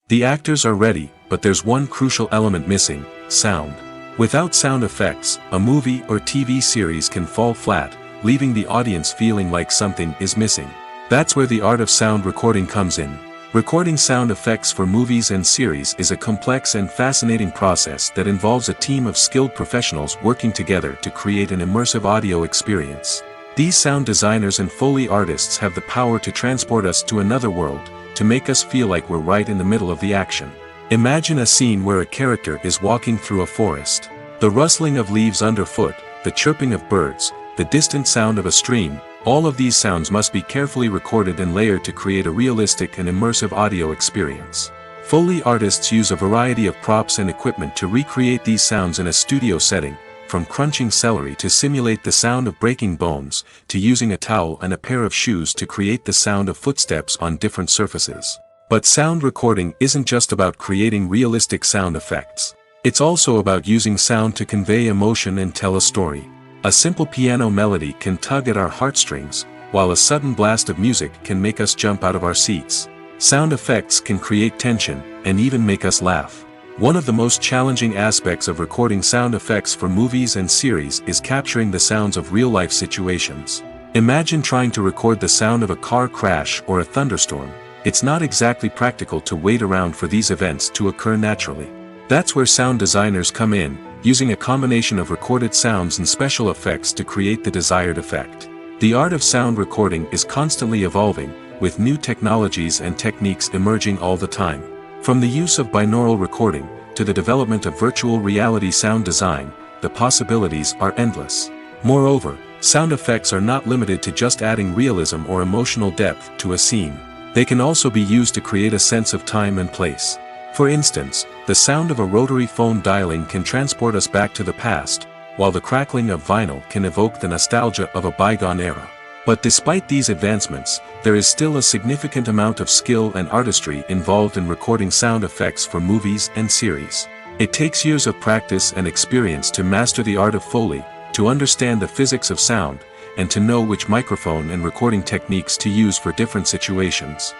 The actors are ready, but there's one crucial element missing: sound. Without sound effects, a movie or TV series can fall flat, leaving the audience feeling like something is missing. That's where the art of sound recording comes in. Recording sound effects for movies and series is a complex and fascinating process that involves a team of skilled professionals working together to create an immersive audio experience. These sound designers and Foley artists have the power to transport us to another world, to make us feel like we're right in the middle of the action. Imagine a scene where a character is walking through a forest. The rustling of leaves underfoot, the chirping of birds, the distant sound of a stream, all of these sounds must be carefully recorded and layered to create a realistic and immersive audio experience. Foley artists use a variety of props and equipment to recreate these sounds in a studio setting, from crunching celery to simulate the sound of breaking bones, to using a towel and a pair of shoes to create the sound of footsteps on different surfaces. But sound recording isn't just about creating realistic sound effects. It's also about using sound to convey emotion and tell a story. A simple piano melody can tug at our heartstrings, while a sudden blast of music can make us jump out of our seats. Sound effects can create tension, and even make us laugh. One of the most challenging aspects of recording sound effects for movies and series is capturing the sounds of real-life situations. Imagine trying to record the sound of a car crash or a thunderstorm. It's not exactly practical to wait around for these events to occur naturally. That's where sound designers come in, using a combination of recorded sounds and special effects to create the desired effect. The art of sound recording is constantly evolving, with new technologies and techniques emerging all the time. From the use of binaural recording, to the development of virtual reality sound design, the possibilities are endless. Moreover, sound effects are not limited to just adding realism or emotional depth to a scene. They can also be used to create a sense of time and place. For instance, the sound of a rotary phone dialing can transport us back to the past, while the crackling of vinyl can evoke the nostalgia of a bygone era. But despite these advancements, there is still a significant amount of skill and artistry involved in recording sound effects for movies and series. It takes years of practice and experience to master the art of Foley, to understand the physics of sound, and to know which microphone and recording techniques to use for different situations.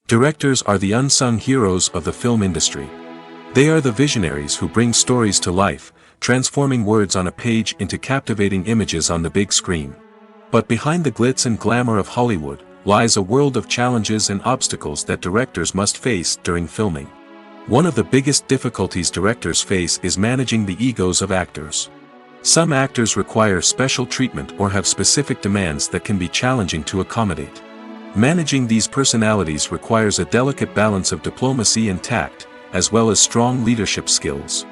Directors are the unsung heroes of the film industry. They are the visionaries who bring stories to life, transforming words on a page into captivating images on the big screen. But behind the glitz and glamour of Hollywood, lies a world of challenges and obstacles that directors must face during filming. One of the biggest difficulties directors face is managing the egos of actors. Some actors require special treatment or have specific demands that can be challenging to accommodate. Managing these personalities requires a delicate balance of diplomacy and tact, as well as strong leadership skills.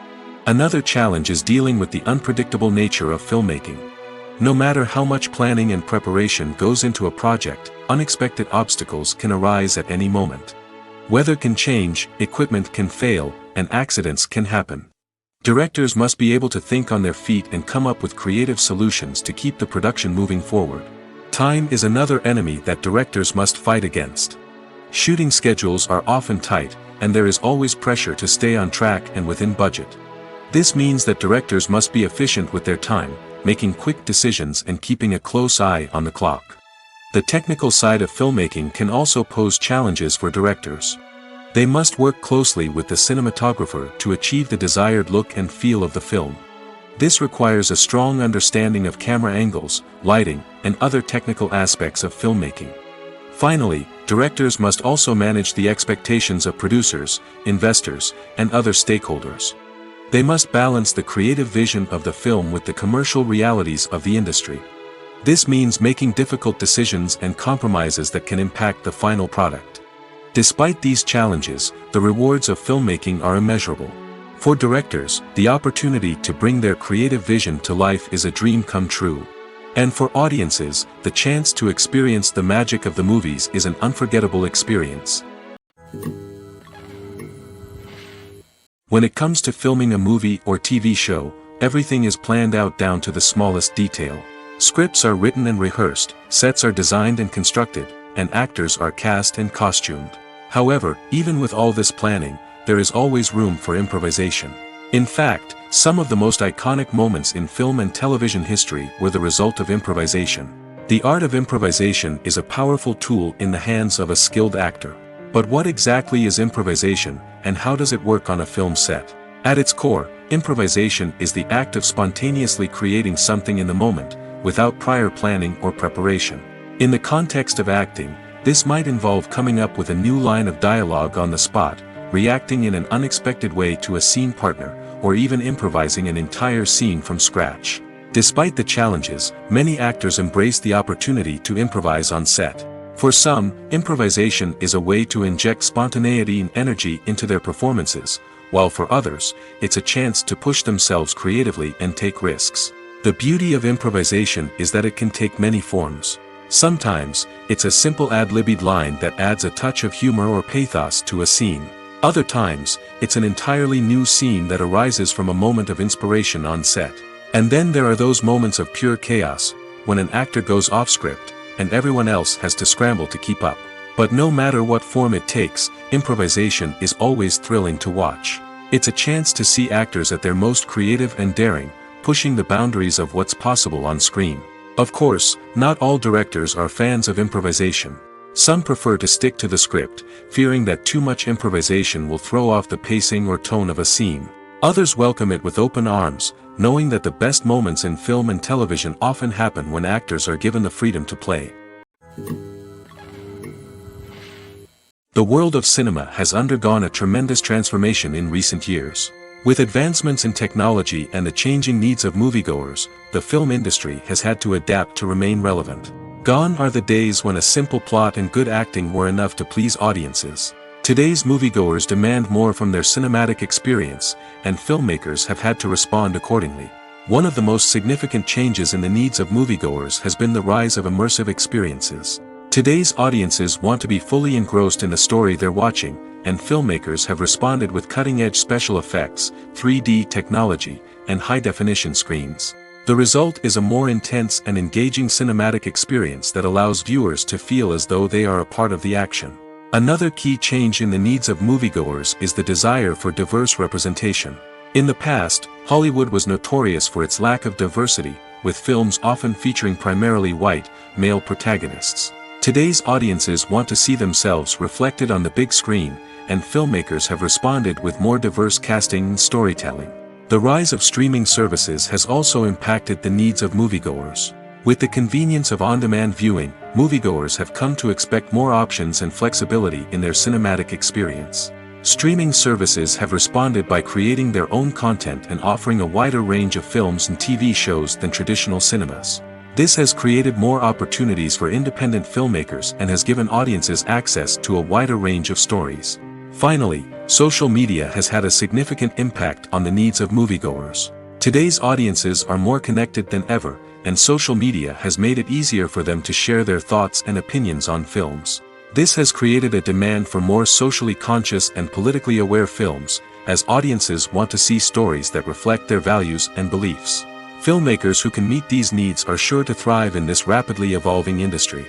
Another challenge is dealing with the unpredictable nature of filmmaking. No matter how much planning and preparation goes into a project, unexpected obstacles can arise at any moment. Weather can change, equipment can fail, and accidents can happen. Directors must be able to think on their feet and come up with creative solutions to keep the production moving forward. Time is another enemy that directors must fight against. Shooting schedules are often tight, and there is always pressure to stay on track and within budget. This means that directors must be efficient with their time, making quick decisions and keeping a close eye on the clock. The technical side of filmmaking can also pose challenges for directors. They must work closely with the cinematographer to achieve the desired look and feel of the film. This requires a strong understanding of camera angles, lighting, and other technical aspects of filmmaking. Finally, directors must also manage the expectations of producers, investors, and other stakeholders. They must balance the creative vision of the film with the commercial realities of the industry. This means making difficult decisions and compromises that can impact the final product. Despite these challenges, the rewards of filmmaking are immeasurable. For directors, the opportunity to bring their creative vision to life is a dream come true. And for audiences, the chance to experience the magic of the movies is an unforgettable experience. When it comes to filming a movie or TV show, everything is planned out down to the smallest detail. Scripts are written and rehearsed, sets are designed and constructed, and actors are cast and costumed. However, even with all this planning, there is always room for improvisation. In fact, some of the most iconic moments in film and television history were the result of improvisation. The art of improvisation is a powerful tool in the hands of a skilled actor. But what exactly is improvisation, and how does it work on a film set? At its core, improvisation is the act of spontaneously creating something in the moment, without prior planning or preparation. In the context of acting, this might involve coming up with a new line of dialogue on the spot, reacting in an unexpected way to a scene partner, or even improvising an entire scene from scratch. Despite the challenges, many actors embrace the opportunity to improvise on set. For some, improvisation is a way to inject spontaneity and energy into their performances, while for others, it's a chance to push themselves creatively and take risks. The beauty of improvisation is that it can take many forms. Sometimes, it's a simple ad-libbed line that adds a touch of humor or pathos to a scene. Other times, it's an entirely new scene that arises from a moment of inspiration on set. And then there are those moments of pure chaos, when an actor goes off script, and everyone else has to scramble to keep up. But no matter what form it takes, improvisation is always thrilling to watch. It's a chance to see actors at their most creative and daring, pushing the boundaries of what's possible on screen. Of course, not all directors are fans of improvisation. Some prefer to stick to the script, fearing that too much improvisation will throw off the pacing or tone of a scene. Others welcome it with open arms, knowing that the best moments in film and television often happen when actors are given the freedom to play. The world of cinema has undergone a tremendous transformation in recent years. With advancements in technology and the changing needs of moviegoers, the film industry has had to adapt to remain relevant. Gone are the days when a simple plot and good acting were enough to please audiences. Today's moviegoers demand more from their cinematic experience, and filmmakers have had to respond accordingly. One of the most significant changes in the needs of moviegoers has been the rise of immersive experiences. Today's audiences want to be fully engrossed in the story they're watching, and filmmakers have responded with cutting-edge special effects, 3D technology, and high-definition screens. The result is a more intense and engaging cinematic experience that allows viewers to feel as though they are a part of the action. Another key change in the needs of moviegoers is the desire for diverse representation. In the past, Hollywood was notorious for its lack of diversity, with films often featuring primarily white, male protagonists. Today's audiences want to see themselves reflected on the big screen, and filmmakers have responded with more diverse casting and storytelling. The rise of streaming services has also impacted the needs of moviegoers. With the convenience of on-demand viewing, moviegoers have come to expect more options and flexibility in their cinematic experience. Streaming services have responded by creating their own content and offering a wider range of films and TV shows than traditional cinemas. This has created more opportunities for independent filmmakers and has given audiences access to a wider range of stories. Finally, social media has had a significant impact on the needs of moviegoers. Today's audiences are more connected than ever, and social media has made it easier for them to share their thoughts and opinions on films. This has created a demand for more socially conscious and politically aware films, as audiences want to see stories that reflect their values and beliefs. Filmmakers who can meet these needs are sure to thrive in this rapidly evolving industry.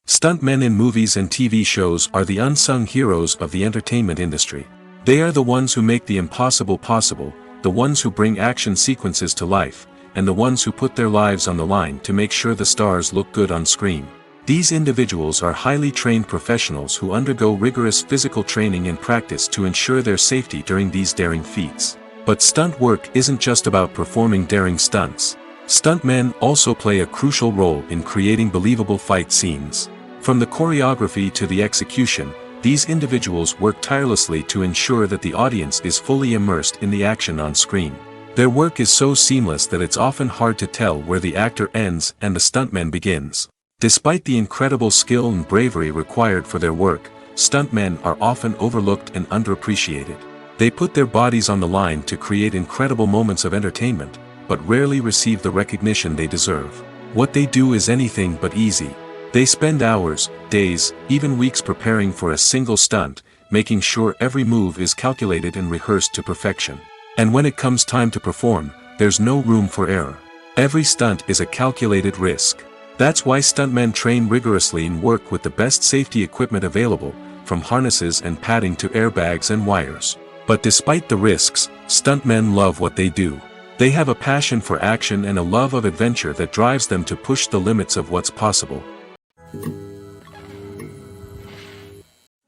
Stuntmen in movies and TV shows are the unsung heroes of the entertainment industry. They are the ones who make the impossible possible, the ones who bring action sequences to life, and the ones who put their lives on the line to make sure the stars look good on screen. These individuals are highly trained professionals who undergo rigorous physical training and practice to ensure their safety during these daring feats. But stunt work isn't just about performing daring stunts. Stuntmen also play a crucial role in creating believable fight scenes. From the choreography to the execution, these individuals work tirelessly to ensure that the audience is fully immersed in the action on screen. Their work is so seamless that it's often hard to tell where the actor ends and the stuntman begins. Despite the incredible skill and bravery required for their work, stuntmen are often overlooked and underappreciated. They put their bodies on the line to create incredible moments of entertainment, but rarely receive the recognition they deserve. What they do is anything but easy. They spend hours, days, even weeks preparing for a single stunt, making sure every move is calculated and rehearsed to perfection. And when it comes time to perform, there's no room for error. Every stunt is a calculated risk. That's why stuntmen train rigorously and work with the best safety equipment available, from harnesses and padding to airbags and wires. But despite the risks, stuntmen love what they do. They have a passion for action and a love of adventure that drives them to push the limits of what's possible.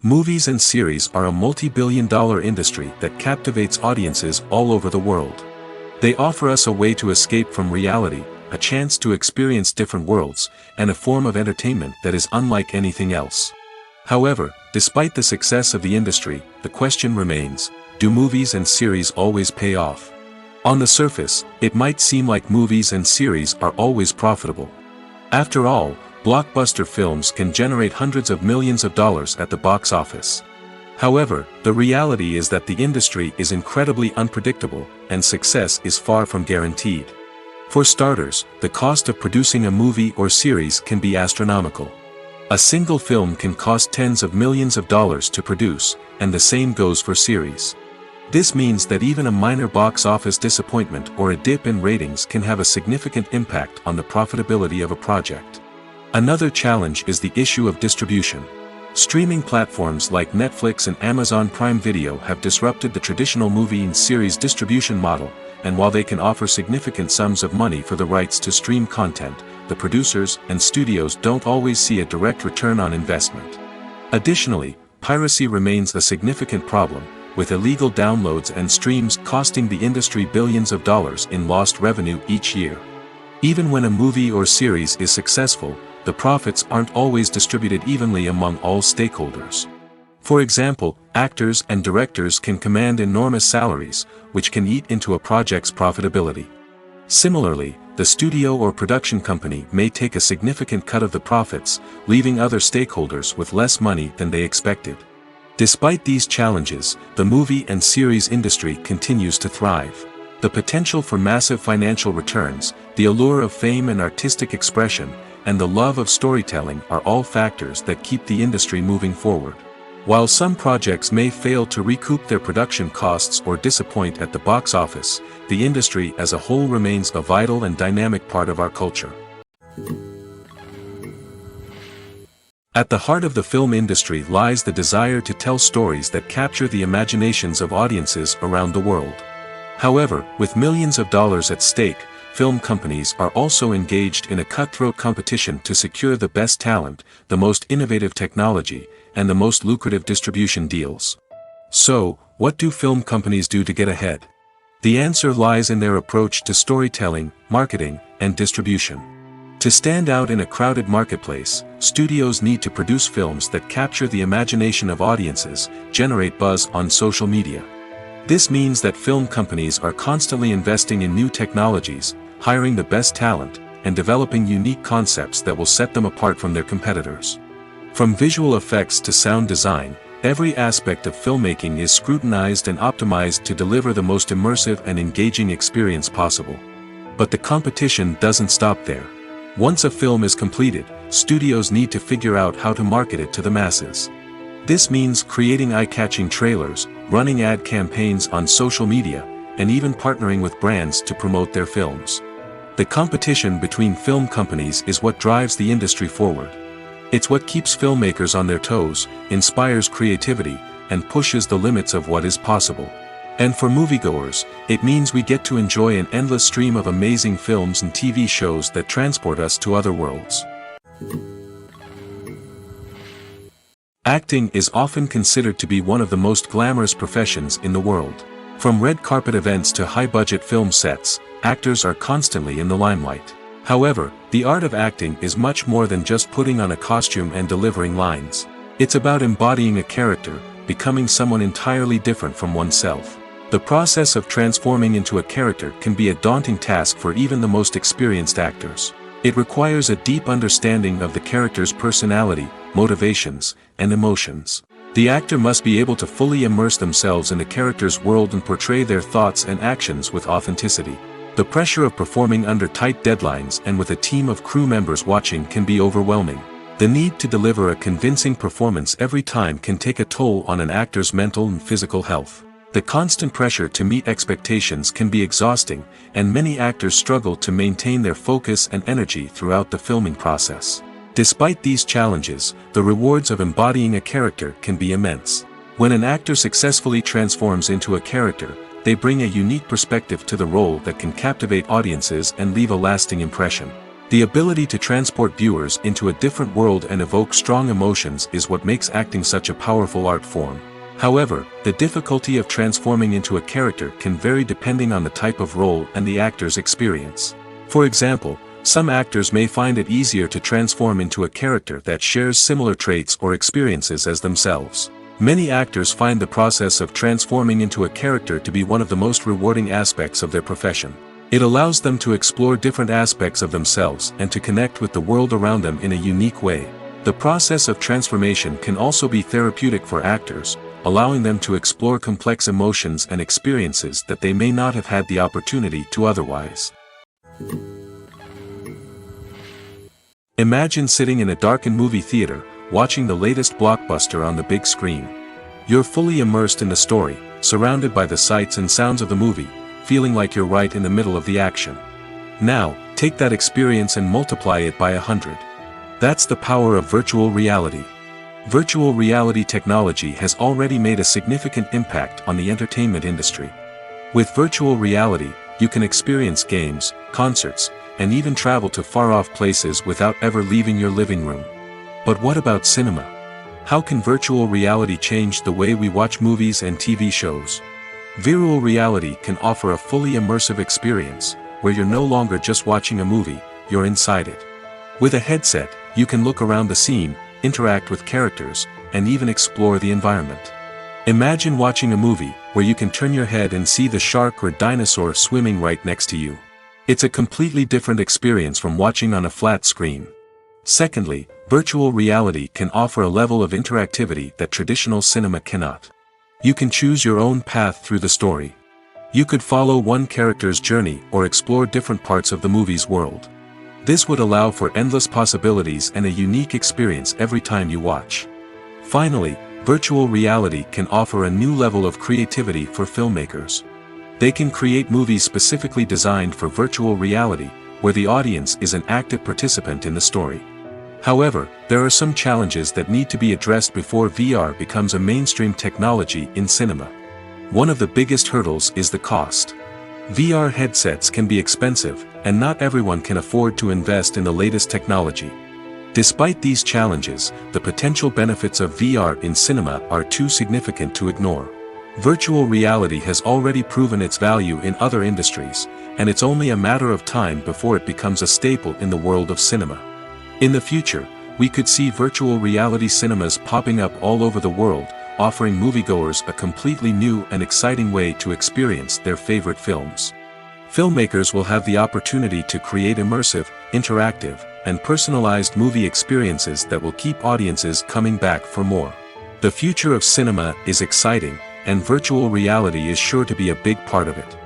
Movies and series are a multi-billion-dollar industry that captivates audiences all over the world. They offer us a way to escape from reality, a chance to experience different worlds, and a form of entertainment that is unlike anything else. However, despite the success of the industry, the question remains, do movies and series always pay off? On the surface, it might seem like movies and series are always profitable. After all, blockbuster films can generate hundreds of millions of dollars at the box office. However, the reality is that the industry is incredibly unpredictable, and success is far from guaranteed. For starters, the cost of producing a movie or series can be astronomical. A single film can cost tens of millions of dollars to produce, and the same goes for series. This means that even a minor box office disappointment or a dip in ratings can have a significant impact on the profitability of a project. Another challenge is the issue of distribution. Streaming platforms like Netflix and Amazon Prime Video have disrupted the traditional movie and series distribution model, and while they can offer significant sums of money for the rights to stream content, the producers and studios don't always see a direct return on investment. Additionally, piracy remains a significant problem, with illegal downloads and streams costing the industry billions of dollars in lost revenue each year. Even when a movie or series is successful, the profits aren't always distributed evenly among all stakeholders. For example, actors and directors can command enormous salaries, which can eat into a project's profitability. Similarly, the studio or production company may take a significant cut of the profits, leaving other stakeholders with less money than they expected. Despite these challenges, the movie and series industry continues to thrive. The potential for massive financial returns, the allure of fame and artistic expression, and the love of storytelling are all factors that keep the industry moving forward. While some projects may fail to recoup their production costs or disappoint at the box office, the industry as a whole remains a vital and dynamic part of our culture. At the heart of the film industry lies the desire to tell stories that capture the imaginations of audiences around the world. However, with millions of dollars at stake, film companies are also engaged in a cutthroat competition to secure the best talent, the most innovative technology, and the most lucrative distribution deals. So, what do film companies do to get ahead? The answer lies in their approach to storytelling, marketing, and distribution. To stand out in a crowded marketplace, studios need to produce films that capture the imagination of audiences, generate buzz on social media. This means that film companies are constantly investing in new technologies, hiring the best talent, and developing unique concepts that will set them apart from their competitors. From visual effects to sound design, every aspect of filmmaking is scrutinized and optimized to deliver the most immersive and engaging experience possible. But the competition doesn't stop there. Once a film is completed, studios need to figure out how to market it to the masses. This means creating eye-catching trailers, running ad campaigns on social media, and even partnering with brands to promote their films. The competition between film companies is what drives the industry forward. It's what keeps filmmakers on their toes, inspires creativity, and pushes the limits of what is possible. And for moviegoers, it means we get to enjoy an endless stream of amazing films and TV shows that transport us to other worlds. Acting is often considered to be one of the most glamorous professions in the world. From red carpet events to high-budget film sets, actors are constantly in the limelight. However, the art of acting is much more than just putting on a costume and delivering lines. It's about embodying a character, becoming someone entirely different from oneself. The process of transforming into a character can be a daunting task for even the most experienced actors. It requires a deep understanding of the character's personality, motivations, and emotions. The actor must be able to fully immerse themselves in the character's world and portray their thoughts and actions with authenticity. The pressure of performing under tight deadlines and with a team of crew members watching can be overwhelming. The need to deliver a convincing performance every time can take a toll on an actor's mental and physical health. The constant pressure to meet expectations can be exhausting, and many actors struggle to maintain their focus and energy throughout the filming process. Despite these challenges, the rewards of embodying a character can be immense. When an actor successfully transforms into a character, they bring a unique perspective to the role that can captivate audiences and leave a lasting impression. The ability to transport viewers into a different world and evoke strong emotions is what makes acting such a powerful art form. However, the difficulty of transforming into a character can vary depending on the type of role and the actor's experience. For example, some actors may find it easier to transform into a character that shares similar traits or experiences as themselves. Many actors find the process of transforming into a character to be one of the most rewarding aspects of their profession. It allows them to explore different aspects of themselves and to connect with the world around them in a unique way. The process of transformation can also be therapeutic for actors, allowing them to explore complex emotions and experiences that they may not have had the opportunity to otherwise. Imagine sitting in a darkened movie theater, watching the latest blockbuster on the big screen. You're fully immersed in the story, surrounded by the sights and sounds of the movie, feeling like you're right in the middle of the action. Now, take that experience and multiply it by 100. That's the power of virtual reality. Virtual reality technology has already made a significant impact on the entertainment industry. With virtual reality, you can experience games, concerts, and even travel to far-off places without ever leaving your living room. But what about cinema? How can virtual reality change the way we watch movies and TV shows? Virtual reality can offer a fully immersive experience, where you're no longer just watching a movie, you're inside it. With a headset, you can look around the scene, interact with characters, and even explore the environment. Imagine watching a movie where you can turn your head and see the shark or dinosaur swimming right next to you. It's a completely different experience from watching on a flat screen. Secondly, virtual reality can offer a level of interactivity that traditional cinema cannot. You can choose your own path through the story. You could follow one character's journey or explore different parts of the movie's world. This would allow for endless possibilities and a unique experience every time you watch. Finally, virtual reality can offer a new level of creativity for filmmakers. They can create movies specifically designed for virtual reality, where the audience is an active participant in the story. However, there are some challenges that need to be addressed before VR becomes a mainstream technology in cinema. One of the biggest hurdles is the cost. VR headsets can be expensive, and not everyone can afford to invest in the latest technology. Despite these challenges, the potential benefits of VR in cinema are too significant to ignore. Virtual reality has already proven its value in other industries, and it's only a matter of time before it becomes a staple in the world of cinema. In the future, we could see virtual reality cinemas popping up all over the world, offering moviegoers a completely new and exciting way to experience their favorite films. Filmmakers will have the opportunity to create immersive, interactive, and personalized movie experiences that will keep audiences coming back for more. The future of cinema is exciting, and virtual reality is sure to be a big part of it.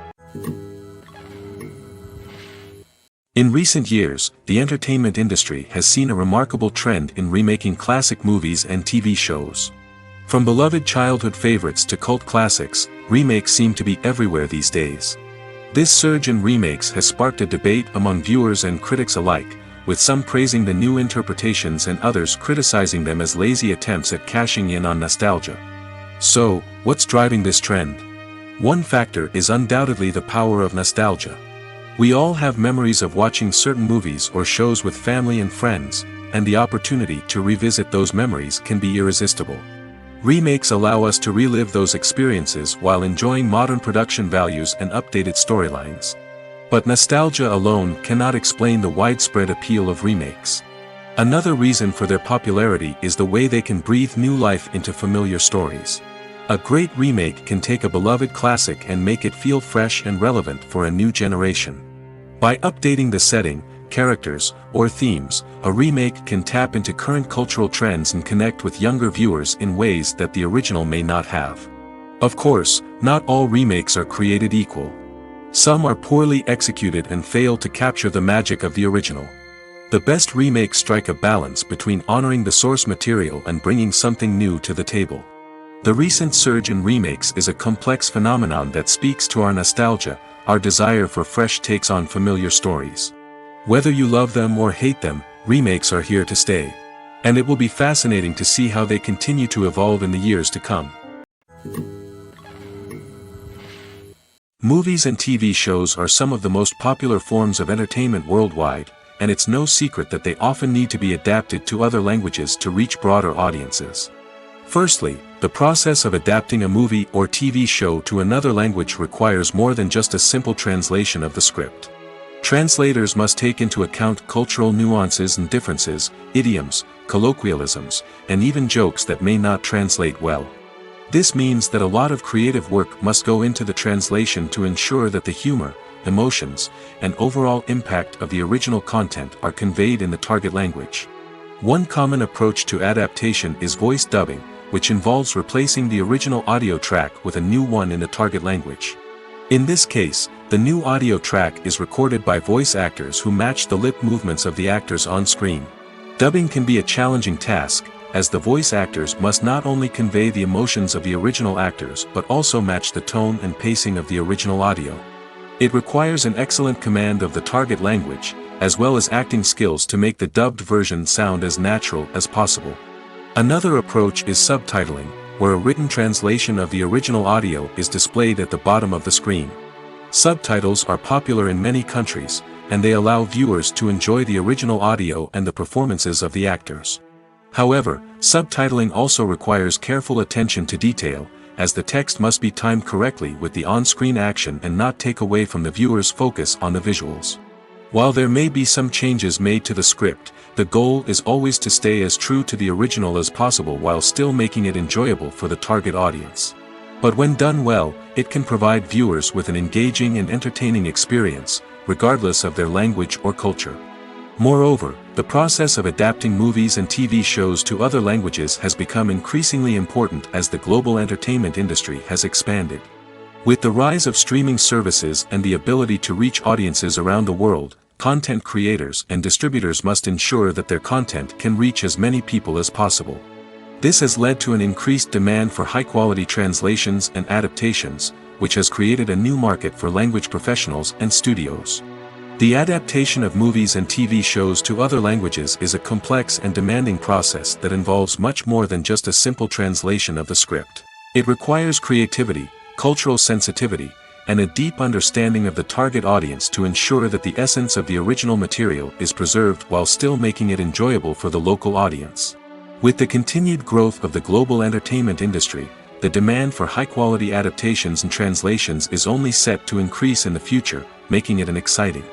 In recent years, the entertainment industry has seen a remarkable trend in remaking classic movies and TV shows. From beloved childhood favorites to cult classics, remakes seem to be everywhere these days. This surge in remakes has sparked a debate among viewers and critics alike, with some praising the new interpretations and others criticizing them as lazy attempts at cashing in on nostalgia. So, what's driving this trend? One factor is undoubtedly the power of nostalgia. We all have memories of watching certain movies or shows with family and friends, and the opportunity to revisit those memories can be irresistible. Remakes allow us to relive those experiences while enjoying modern production values and updated storylines. But nostalgia alone cannot explain the widespread appeal of remakes. Another reason for their popularity is the way they can breathe new life into familiar stories. A great remake can take a beloved classic and make it feel fresh and relevant for a new generation. By updating the setting, characters, or themes, a remake can tap into current cultural trends and connect with younger viewers in ways that the original may not have. Of course, not all remakes are created equal. Some are poorly executed and fail to capture the magic of the original. The best remakes strike a balance between honoring the source material and bringing something new to the table. The recent surge in remakes is a complex phenomenon that speaks to our nostalgia, our desire for fresh takes on familiar stories. Whether you love them or hate them, remakes are here to stay. And it will be fascinating to see how they continue to evolve in the years to come. Movies and TV shows are some of the most popular forms of entertainment worldwide, and it's no secret that they often need to be adapted to other languages to reach broader audiences. Firstly, the process of adapting a movie or TV show to another language requires more than just a simple translation of the script. Translators must take into account cultural nuances and differences, idioms, colloquialisms, and even jokes that may not translate well. This means that a lot of creative work must go into the translation to ensure that the humor, emotions, and overall impact of the original content are conveyed in the target language. One common approach to adaptation is voice dubbing, which involves replacing the original audio track with a new one in the target language. In this case, the new audio track is recorded by voice actors who match the lip movements of the actors on screen. Dubbing can be a challenging task, as the voice actors must not only convey the emotions of the original actors but also match the tone and pacing of the original audio. It requires an excellent command of the target language, as well as acting skills to make the dubbed version sound as natural as possible. Another approach is subtitling, where a written translation of the original audio is displayed at the bottom of the screen. Subtitles are popular in many countries, and they allow viewers to enjoy the original audio and the performances of the actors. However, subtitling also requires careful attention to detail, as the text must be timed correctly with the on-screen action and not take away from the viewer's focus on the visuals. While there may be some changes made to the script, the goal is always to stay as true to the original as possible while still making it enjoyable for the target audience. But when done well, it can provide viewers with an engaging and entertaining experience, regardless of their language or culture. Moreover, the process of adapting movies and TV shows to other languages has become increasingly important as the global entertainment industry has expanded. With the rise of streaming services and the ability to reach audiences around the world, content creators and distributors must ensure that their content can reach as many people as possible. This has led to an increased demand for high-quality translations and adaptations, which has created a new market for language professionals and studios. The adaptation of movies and TV shows to other languages is a complex and demanding process that involves much more than just a simple translation of the script. It requires creativity, cultural sensitivity, and a deep understanding of the target audience to ensure that the essence of the original material is preserved while still making it enjoyable for the local audience. With the continued growth of the global entertainment industry, the demand for high-quality adaptations and translations is only set to increase in the future, making it an exciting.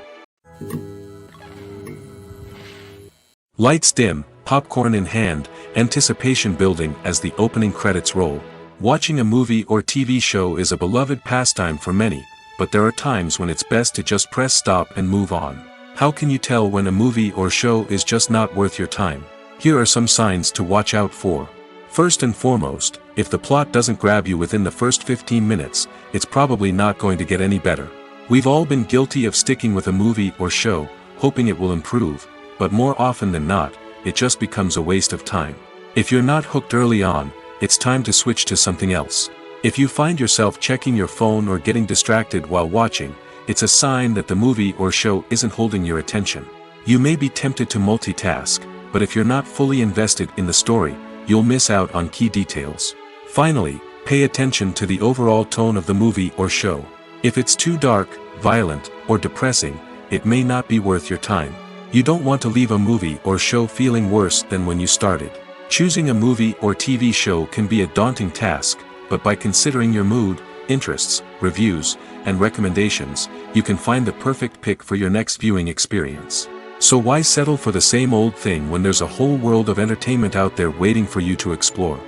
Lights dim, popcorn in hand, anticipation building as the opening credits roll. Watching a movie or TV show is a beloved pastime for many, but there are times when it's best to just press stop and move on. How can you tell when a movie or show is just not worth your time? Here are some signs to watch out for. First and foremost, if the plot doesn't grab you within the first 15 minutes, it's probably not going to get any better. We've all been guilty of sticking with a movie or show, hoping it will improve, but more often than not, it just becomes a waste of time. If you're not hooked early on, it's time to switch to something else. If you find yourself checking your phone or getting distracted while watching, it's a sign that the movie or show isn't holding your attention. You may be tempted to multitask, but if you're not fully invested in the story, you'll miss out on key details. Finally, pay attention to the overall tone of the movie or show. If it's too dark, violent, or depressing, it may not be worth your time. You don't want to leave a movie or show feeling worse than when you started. Choosing a movie or TV show can be a daunting task, but by considering your mood, interests, reviews, and recommendations, you can find the perfect pick for your next viewing experience. So why settle for the same old thing when there's a whole world of entertainment out there waiting for you to explore?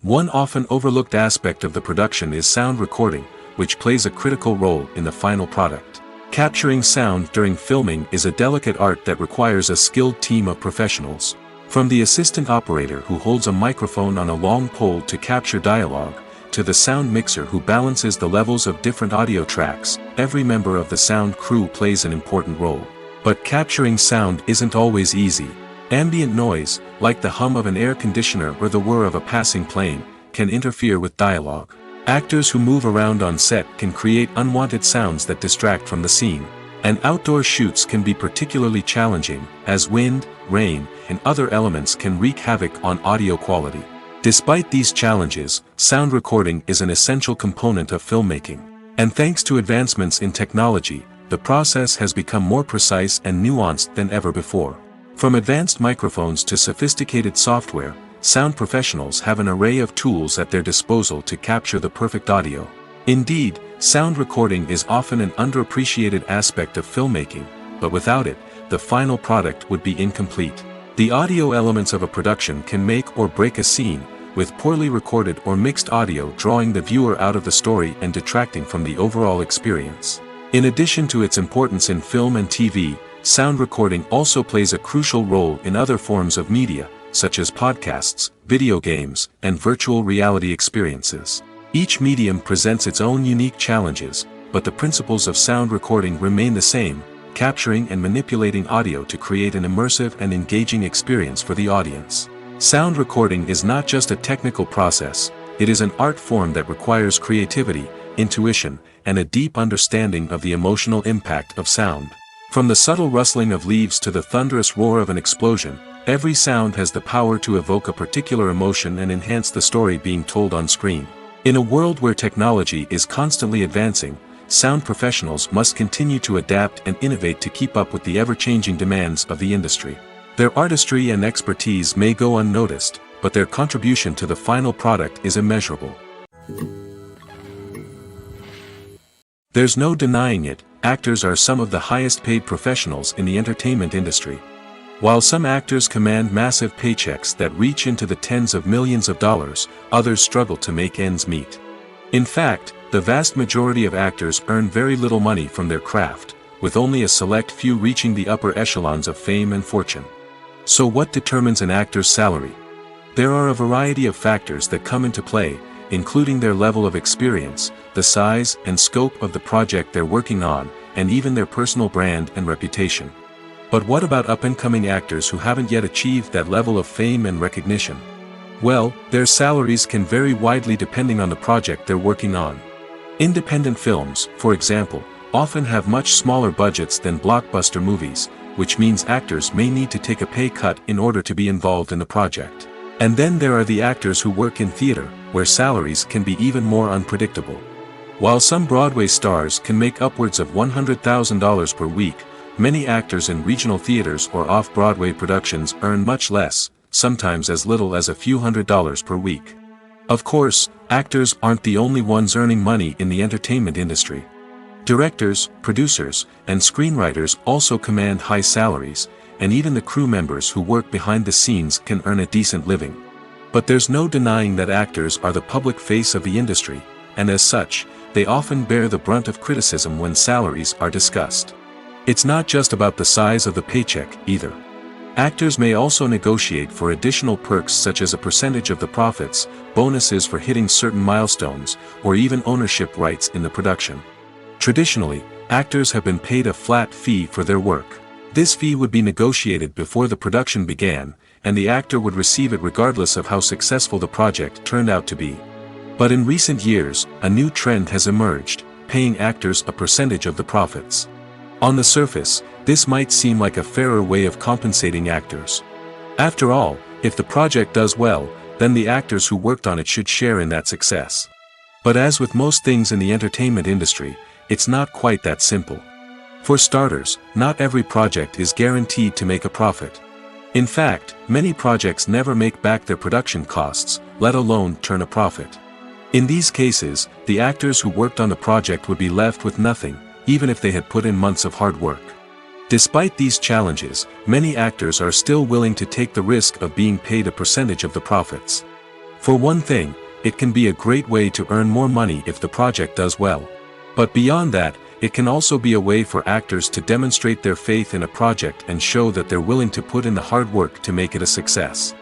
One often overlooked aspect of the production is sound recording, which plays a critical role in the final product. Capturing sound during filming is a delicate art that requires a skilled team of professionals. From the assistant operator who holds a microphone on a long pole to capture dialogue, to the sound mixer who balances the levels of different audio tracks, every member of the sound crew plays an important role. But capturing sound isn't always easy. Ambient noise, like the hum of an air conditioner or the whir of a passing plane, can interfere with dialogue. Actors who move around on set can create unwanted sounds that distract from the scene. And outdoor shoots can be particularly challenging, as wind, rain, and other elements can wreak havoc on audio quality. Despite these challenges, sound recording is an essential component of filmmaking. And thanks to advancements in technology, the process has become more precise and nuanced than ever before. From advanced microphones to sophisticated software, sound professionals have an array of tools at their disposal to capture the perfect audio. Indeed, sound recording is often an underappreciated aspect of filmmaking, but without it, the final product would be incomplete. The audio elements of a production can make or break a scene, with poorly recorded or mixed audio drawing the viewer out of the story and detracting from the overall experience. In addition to its importance in film and TV, sound recording also plays a crucial role in other forms of media, such as podcasts, video games, and virtual reality experiences. Each medium presents its own unique challenges, but the principles of sound recording remain the same: capturing and manipulating audio to create an immersive and engaging experience for the audience. Sound recording is not just a technical process, it is an art form that requires creativity, intuition, and a deep understanding of the emotional impact of sound. From the subtle rustling of leaves to the thunderous roar of an explosion, every sound has the power to evoke a particular emotion and enhance the story being told on screen. In a world where technology is constantly advancing, sound professionals must continue to adapt and innovate to keep up with the ever-changing demands of the industry. Their artistry and expertise may go unnoticed, but their contribution to the final product is immeasurable. There's no denying it, actors are some of the highest-paid professionals in the entertainment industry. While some actors command massive paychecks that reach into the tens of millions of dollars, others struggle to make ends meet. In fact, the vast majority of actors earn very little money from their craft, with only a select few reaching the upper echelons of fame and fortune. So what determines an actor's salary? There are a variety of factors that come into play, including their level of experience, the size and scope of the project they're working on, and even their personal brand and reputation. But what about up-and-coming actors who haven't yet achieved that level of fame and recognition? Well, their salaries can vary widely depending on the project they're working on. Independent films, for example, often have much smaller budgets than blockbuster movies, which means actors may need to take a pay cut in order to be involved in the project. And then there are the actors who work in theater, where salaries can be even more unpredictable. While some Broadway stars can make upwards of $100,000 per week, many actors in regional theaters or off-Broadway productions earn much less, sometimes as little as a few $100s per week. Of course, actors aren't the only ones earning money in the entertainment industry. Directors, producers, and screenwriters also command high salaries, and even the crew members who work behind the scenes can earn a decent living. But there's no denying that actors are the public face of the industry, and as such, they often bear the brunt of criticism when salaries are discussed. It's not just about the size of the paycheck, either. Actors may also negotiate for additional perks such as a percentage of the profits, bonuses for hitting certain milestones, or even ownership rights in the production. Traditionally, actors have been paid a flat fee for their work. This fee would be negotiated before the production began, and the actor would receive it regardless of how successful the project turned out to be. But in recent years, a new trend has emerged, paying actors a percentage of the profits. On the surface, this might seem like a fairer way of compensating actors. After all, if the project does well, then the actors who worked on it should share in that success. But as with most things in the entertainment industry, it's not quite that simple. For starters, not every project is guaranteed to make a profit. In fact, many projects never make back their production costs, let alone turn a profit. In these cases, the actors who worked on the project would be left with nothing, even if they had put in months of hard work. Despite these challenges, many actors are still willing to take the risk of being paid a percentage of the profits. For one thing, it can be a great way to earn more money if the project does well. But beyond that, it can also be a way for actors to demonstrate their faith in a project and show that they're willing to put in the hard work to make it a success.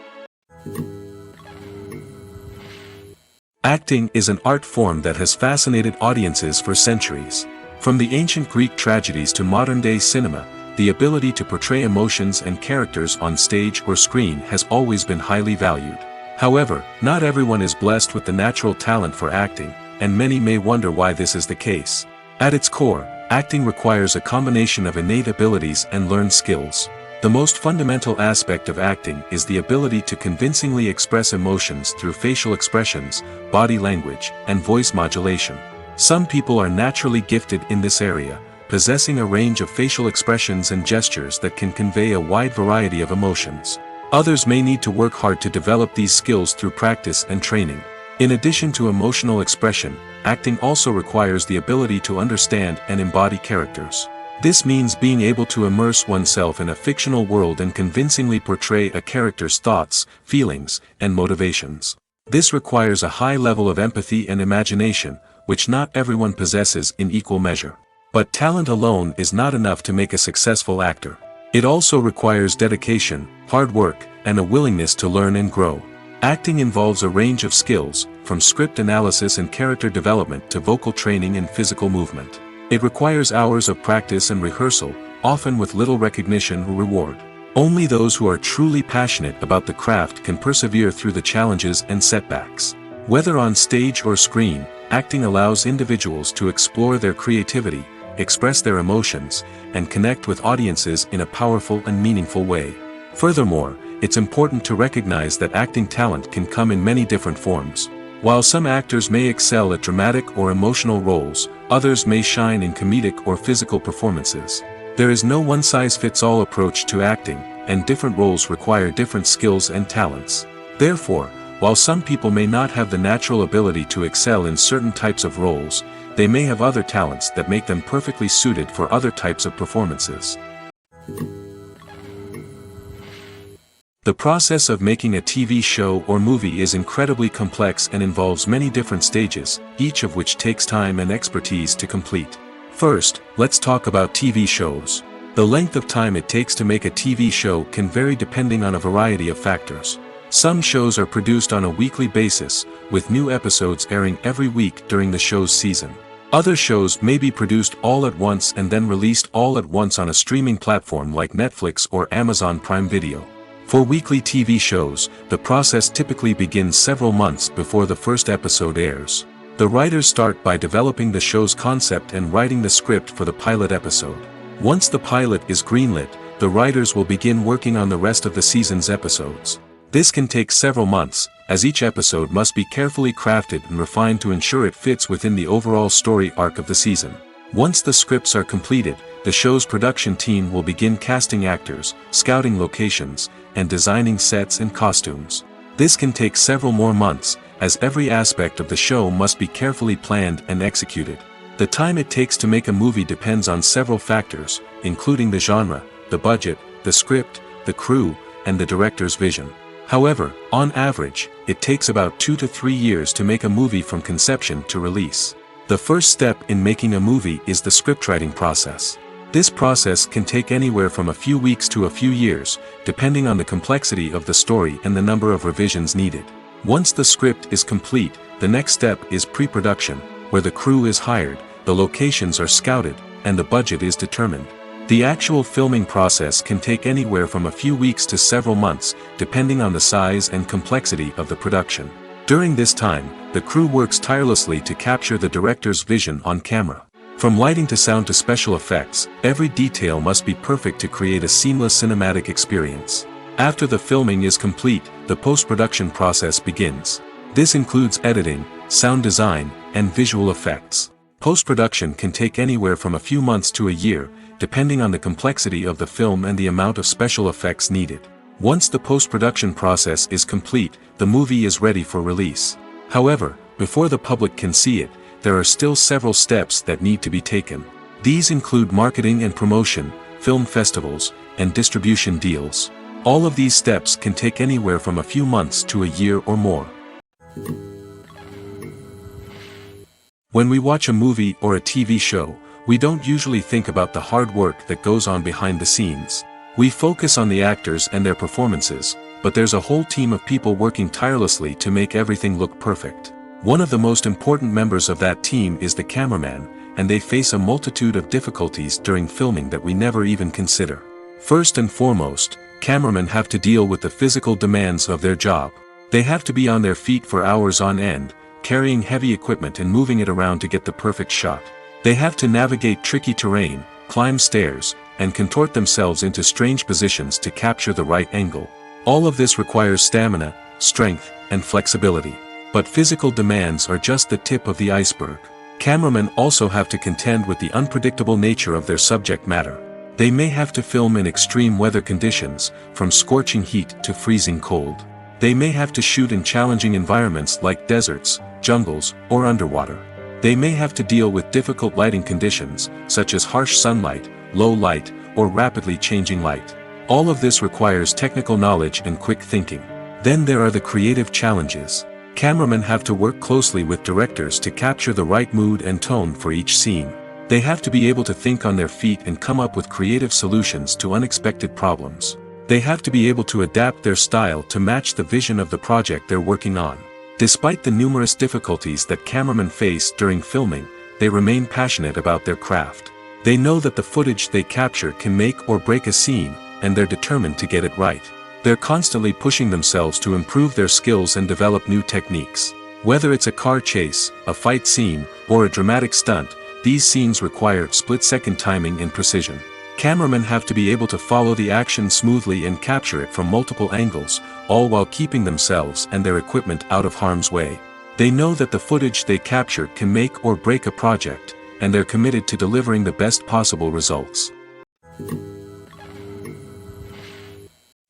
Acting is an art form that has fascinated audiences for centuries. From the ancient Greek tragedies to modern-day cinema, the ability to portray emotions and characters on stage or screen has always been highly valued. However, not everyone is blessed with the natural talent for acting, and many may wonder why this is the case. At its core, acting requires a combination of innate abilities and learned skills. The most fundamental aspect of acting is the ability to convincingly express emotions through facial expressions, body language, and voice modulation. Some people are naturally gifted in this area, possessing a range of facial expressions and gestures that can convey a wide variety of emotions. Others may need to work hard to develop these skills through practice and training. In addition to emotional expression, acting also requires the ability to understand and embody characters. This means being able to immerse oneself in a fictional world and convincingly portray a character's thoughts, feelings, and motivations. This requires a high level of empathy and imagination, which not everyone possesses in equal measure. But talent alone is not enough to make a successful actor. It also requires dedication, hard work, and a willingness to learn and grow. Acting involves a range of skills, from script analysis and character development to vocal training and physical movement. It requires hours of practice and rehearsal, often with little recognition or reward. Only those who are truly passionate about the craft can persevere through the challenges and setbacks. Whether on stage or screen, acting allows individuals to explore their creativity, express their emotions, and connect with audiences in a powerful and meaningful way. Furthermore, it's important to recognize that acting talent can come in many different forms. While some actors may excel at dramatic or emotional roles, others may shine in comedic or physical performances. There is no one-size-fits-all approach to acting, and different roles require different skills and talents. Therefore, while some people may not have the natural ability to excel in certain types of roles, they may have other talents that make them perfectly suited for other types of performances. The process of making a TV show or movie is incredibly complex and involves many different stages, each of which takes time and expertise to complete. First, let's talk about TV shows. The length of time it takes to make a TV show can vary depending on a variety of factors. Some shows are produced on a weekly basis, with new episodes airing every week during the show's season. Other shows may be produced all at once and then released all at once on a streaming platform like Netflix or Amazon Prime Video. For weekly TV shows, the process typically begins several months before the first episode airs. The writers start by developing the show's concept and writing the script for the pilot episode. Once the pilot is greenlit, the writers will begin working on the rest of the season's episodes. This can take several months, as each episode must be carefully crafted and refined to ensure it fits within the overall story arc of the season. Once the scripts are completed, the show's production team will begin casting actors, scouting locations, and designing sets and costumes. This can take several more months, as every aspect of the show must be carefully planned and executed. The time it takes to make a movie depends on several factors, including the genre, the budget, the script, the crew, and the director's vision. However, on average, it takes about 2 to 3 years to make a movie from conception to release. The first step in making a movie is the scriptwriting process. This process can take anywhere from a few weeks to a few years, depending on the complexity of the story and the number of revisions needed. Once the script is complete, the next step is pre-production, where the crew is hired, the locations are scouted, and the budget is determined. The actual filming process can take anywhere from a few weeks to several months, depending on the size and complexity of the production. During this time, the crew works tirelessly to capture the director's vision on camera. From lighting to sound to special effects, every detail must be perfect to create a seamless cinematic experience. After the filming is complete, the post-production process begins. This includes editing, sound design, and visual effects. Post-production can take anywhere from a few months to a year, depending on the complexity of the film and the amount of special effects needed. Once the post-production process is complete, the movie is ready for release. However, before the public can see it, there are still several steps that need to be taken. These include marketing and promotion, film festivals, and distribution deals. All of these steps can take anywhere from a few months to a year or more. When we watch a movie or a TV show, we don't usually think about the hard work that goes on behind the scenes. We focus on the actors and their performances, but there's a whole team of people working tirelessly to make everything look perfect. One of the most important members of that team is the cameraman, and they face a multitude of difficulties during filming that we never even consider. First and foremost, cameramen have to deal with the physical demands of their job. They have to be on their feet for hours on end, carrying heavy equipment and moving it around to get the perfect shot. They have to navigate tricky terrain, climb stairs, and contort themselves into strange positions to capture the right angle. All of this requires stamina, strength, and flexibility. But physical demands are just the tip of the iceberg. Cameramen also have to contend with the unpredictable nature of their subject matter. They may have to film in extreme weather conditions, from scorching heat to freezing cold. They may have to shoot in challenging environments like deserts, jungles, or underwater. They may have to deal with difficult lighting conditions, such as harsh sunlight, low light, or rapidly changing light. All of this requires technical knowledge and quick thinking. Then there are the creative challenges. Cameramen have to work closely with directors to capture the right mood and tone for each scene. They have to be able to think on their feet and come up with creative solutions to unexpected problems. They have to be able to adapt their style to match the vision of the project they're working on. Despite the numerous difficulties that cameramen face during filming, they remain passionate about their craft. They know that the footage they capture can make or break a scene, and they're determined to get it right. They're constantly pushing themselves to improve their skills and develop new techniques. Whether it's a car chase, a fight scene, or a dramatic stunt, these scenes require split-second timing and precision. Cameramen have to be able to follow the action smoothly and capture it from multiple angles, all while keeping themselves and their equipment out of harm's way. They know that the footage they capture can make or break a project, and they're committed to delivering the best possible results.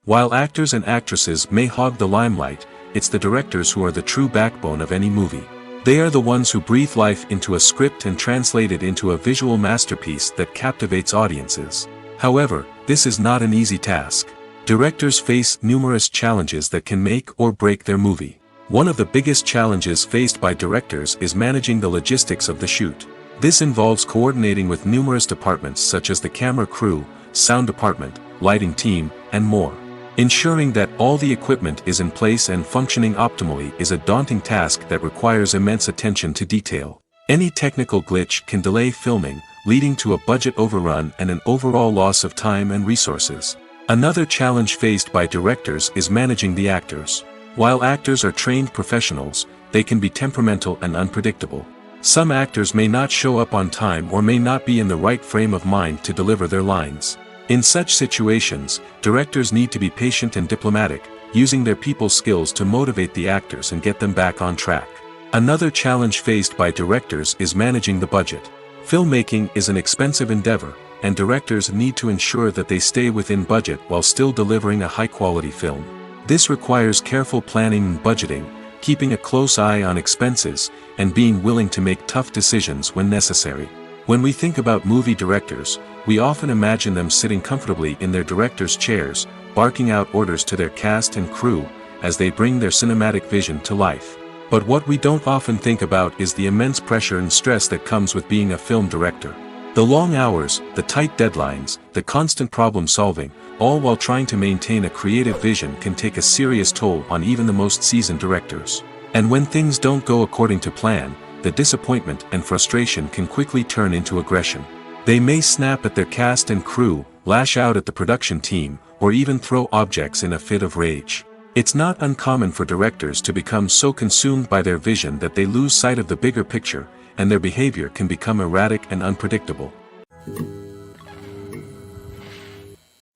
While actors and actresses may hog the limelight, it's the directors who are the true backbone of any movie. They are the ones who breathe life into a script and translate it into a visual masterpiece that captivates audiences. However, this is not an easy task. Directors face numerous challenges that can make or break their movie. One of the biggest challenges faced by directors is managing the logistics of the shoot. This involves coordinating with numerous departments such as the camera crew, sound department, lighting team, and more. Ensuring that all the equipment is in place and functioning optimally is a daunting task that requires immense attention to detail. Any technical glitch can delay filming, leading to a budget overrun and an overall loss of time and resources. Another challenge faced by directors is managing the actors. While actors are trained professionals, they can be temperamental and unpredictable. Some actors may not show up on time or may not be in the right frame of mind to deliver their lines. In such situations, directors need to be patient and diplomatic, using their people skills to motivate the actors and get them back on track. Another challenge faced by directors is managing the budget. Filmmaking is an expensive endeavor, and directors need to ensure that they stay within budget while still delivering a high-quality film. This requires careful planning and budgeting, keeping a close eye on expenses, and being willing to make tough decisions when necessary. When we think about movie directors, we often imagine them sitting comfortably in their director's chairs, barking out orders to their cast and crew, as they bring their cinematic vision to life. But what we don't often think about is the immense pressure and stress that comes with being a film director. The long hours, the tight deadlines, the constant problem solving, all while trying to maintain a creative vision can take a serious toll on even the most seasoned directors. And when things don't go according to plan, the disappointment and frustration can quickly turn into aggression. They may snap at their cast and crew, lash out at the production team, or even throw objects in a fit of rage. It's not uncommon for directors to become so consumed by their vision that they lose sight of the bigger picture, and their behavior can become erratic and unpredictable.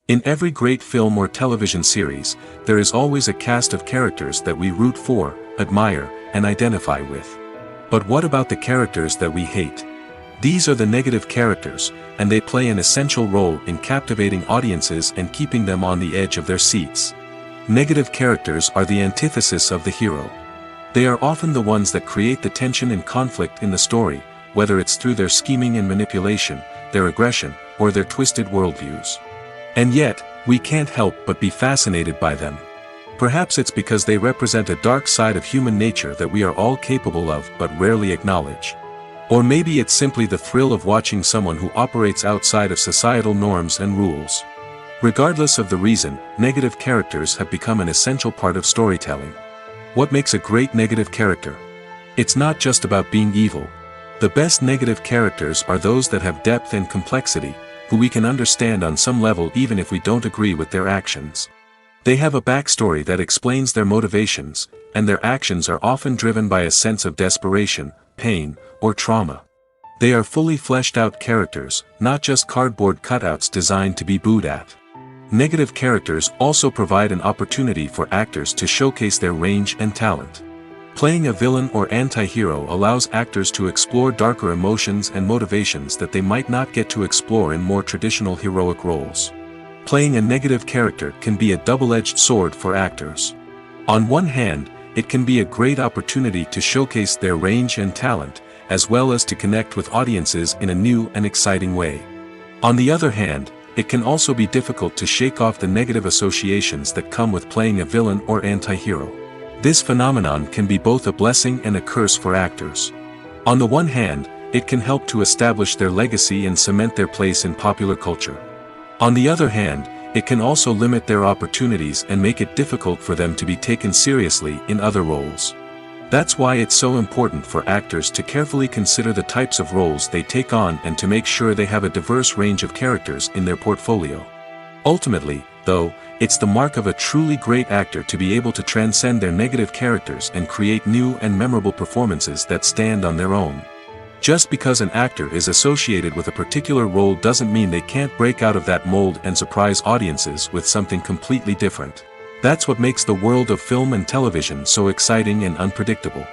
In every great film or television series, there is always a cast of characters that we root for, admire, and identify with. But what about the characters that we hate? These are the negative characters, and they play an essential role in captivating audiences and keeping them on the edge of their seats. Negative characters are the antithesis of the hero. They are often the ones that create the tension and conflict in the story, whether it's through their scheming and manipulation, their aggression, or their twisted worldviews. And yet, we can't help but be fascinated by them. Perhaps it's because they represent a dark side of human nature that we are all capable of but rarely acknowledge. Or maybe it's simply the thrill of watching someone who operates outside of societal norms and rules. Regardless of the reason, negative characters have become an essential part of storytelling. What makes a great negative character? It's not just about being evil. The best negative characters are those that have depth and complexity, who we can understand on some level even if we don't agree with their actions. They have a backstory that explains their motivations, and their actions are often driven by a sense of desperation, pain, or trauma. They are fully fleshed out characters, not just cardboard cutouts designed to be booed at. Negative characters also provide an opportunity for actors to showcase their range and talent. Playing a villain or anti-hero allows actors to explore darker emotions and motivations that they might not get to explore in more traditional heroic roles. Playing a negative character can be a double-edged sword for actors. On one hand, it can be a great opportunity to showcase their range and talent, as well as to connect with audiences in a new and exciting way. On the other hand, it can also be difficult to shake off the negative associations that come with playing a villain or anti-hero. This phenomenon can be both a blessing and a curse for actors. On the one hand, it can help to establish their legacy and cement their place in popular culture. On the other hand, it can also limit their opportunities and make it difficult for them to be taken seriously in other roles. That's why it's so important for actors to carefully consider the types of roles they take on and to make sure they have a diverse range of characters in their portfolio. Ultimately, though, it's the mark of a truly great actor to be able to transcend their negative characters and create new and memorable performances that stand on their own. Just because an actor is associated with a particular role doesn't mean they can't break out of that mold and surprise audiences with something completely different. That's what makes the world of film and television so exciting and unpredictable.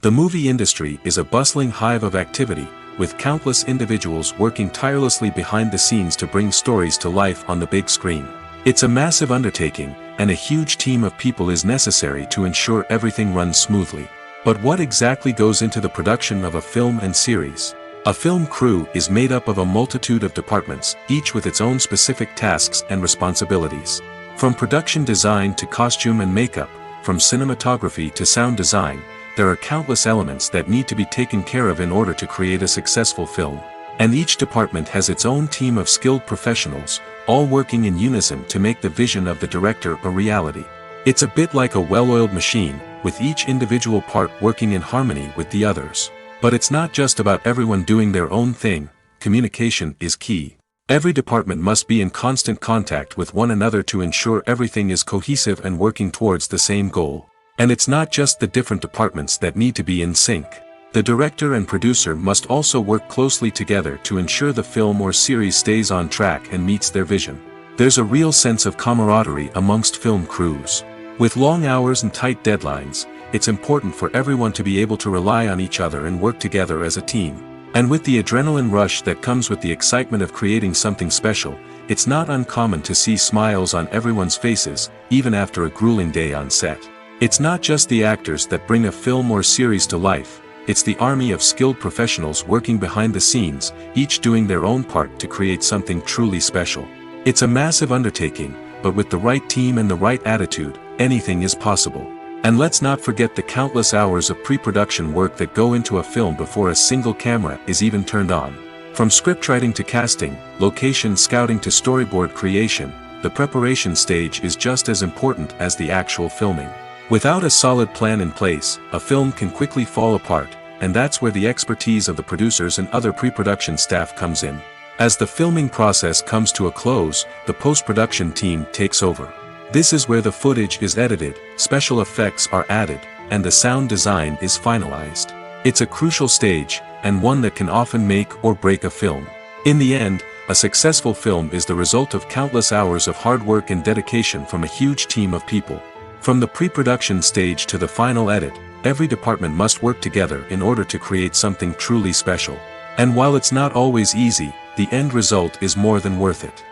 The movie industry is a bustling hive of activity, with countless individuals working tirelessly behind the scenes to bring stories to life on the big screen. It's a massive undertaking, and a huge team of people is necessary to ensure everything runs smoothly. But what exactly goes into the production of a film and series? A film crew is made up of a multitude of departments, each with its own specific tasks and responsibilities. From production design to costume and makeup, from cinematography to sound design, there are countless elements that need to be taken care of in order to create a successful film. And each department has its own team of skilled professionals, all working in unison to make the vision of the director a reality. It's a bit like a well-oiled machine, with each individual part working in harmony with the others. But it's not just about everyone doing their own thing. Communication is key. Every department must be in constant contact with one another to ensure everything is cohesive and working towards the same goal. And it's not just the different departments that need to be in sync. The director and producer must also work closely together to ensure the film or series stays on track and meets their vision. There's a real sense of camaraderie amongst film crews. With long hours and tight deadlines, it's important for everyone to be able to rely on each other and work together as a team. And with the adrenaline rush that comes with the excitement of creating something special, it's not uncommon to see smiles on everyone's faces, even after a grueling day on set. It's not just the actors that bring a film or series to life, it's the army of skilled professionals working behind the scenes, each doing their own part to create something truly special. It's a massive undertaking, but with the right team and the right attitude, anything is possible. And let's not forget the countless hours of pre-production work that go into a film before a single camera is even turned on. From scriptwriting to casting, location scouting to storyboard creation, the preparation stage is just as important as the actual filming. Without a solid plan in place, a film can quickly fall apart, and that's where the expertise of the producers and other pre-production staff comes in. As the filming process comes to a close, the post-production team takes over. This is where the footage is edited, special effects are added, and the sound design is finalized. It's a crucial stage, and one that can often make or break a film. In the end, a successful film is the result of countless hours of hard work and dedication from a huge team of people. From the pre-production stage to the final edit, every department must work together in order to create something truly special. And while it's not always easy, the end result is more than worth it.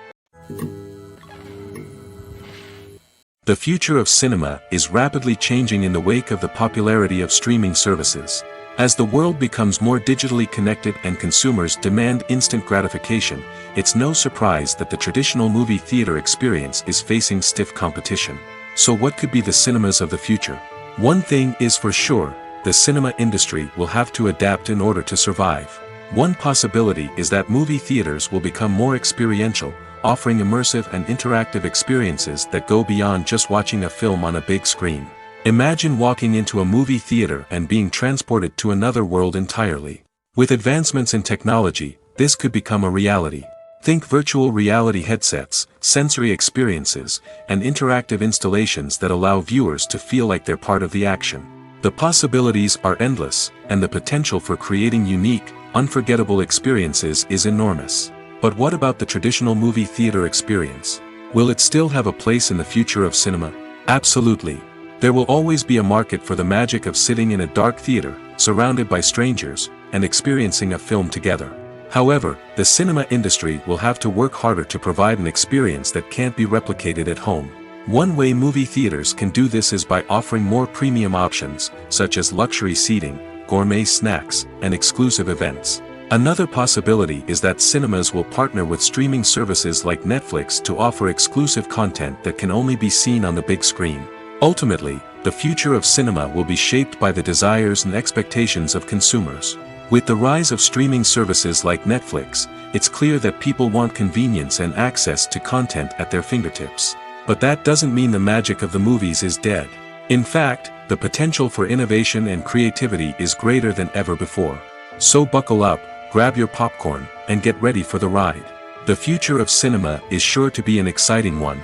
The future of cinema is rapidly changing in the wake of the popularity of streaming services. As the world becomes more digitally connected and consumers demand instant gratification, it's no surprise that the traditional movie theater experience is facing stiff competition. So what could be the cinemas of the future? One thing is for sure, the cinema industry will have to adapt in order to survive. One possibility is that movie theaters will become more experiential, offering immersive and interactive experiences that go beyond just watching a film on a big screen. Imagine walking into a movie theater and being transported to another world entirely. With advancements in technology, this could become a reality. Think virtual reality headsets, sensory experiences, and interactive installations that allow viewers to feel like they're part of the action. The possibilities are endless, and the potential for creating unique, unforgettable experiences is enormous. But what about the traditional movie theater experience? Will it still have a place in the future of cinema? Absolutely. There will always be a market for the magic of sitting in a dark theater, surrounded by strangers, and experiencing a film together. However, the cinema industry will have to work harder to provide an experience that can't be replicated at home. One way movie theaters can do this is by offering more premium options, such as luxury seating, gourmet snacks, and exclusive events. Another possibility is that cinemas will partner with streaming services like Netflix to offer exclusive content that can only be seen on the big screen. Ultimately, the future of cinema will be shaped by the desires and expectations of consumers. With the rise of streaming services like Netflix, it's clear that people want convenience and access to content at their fingertips. But that doesn't mean the magic of the movies is dead. In fact, the potential for innovation and creativity is greater than ever before. So buckle up, grab your popcorn, and get ready for the ride. The future of cinema is sure to be an exciting one.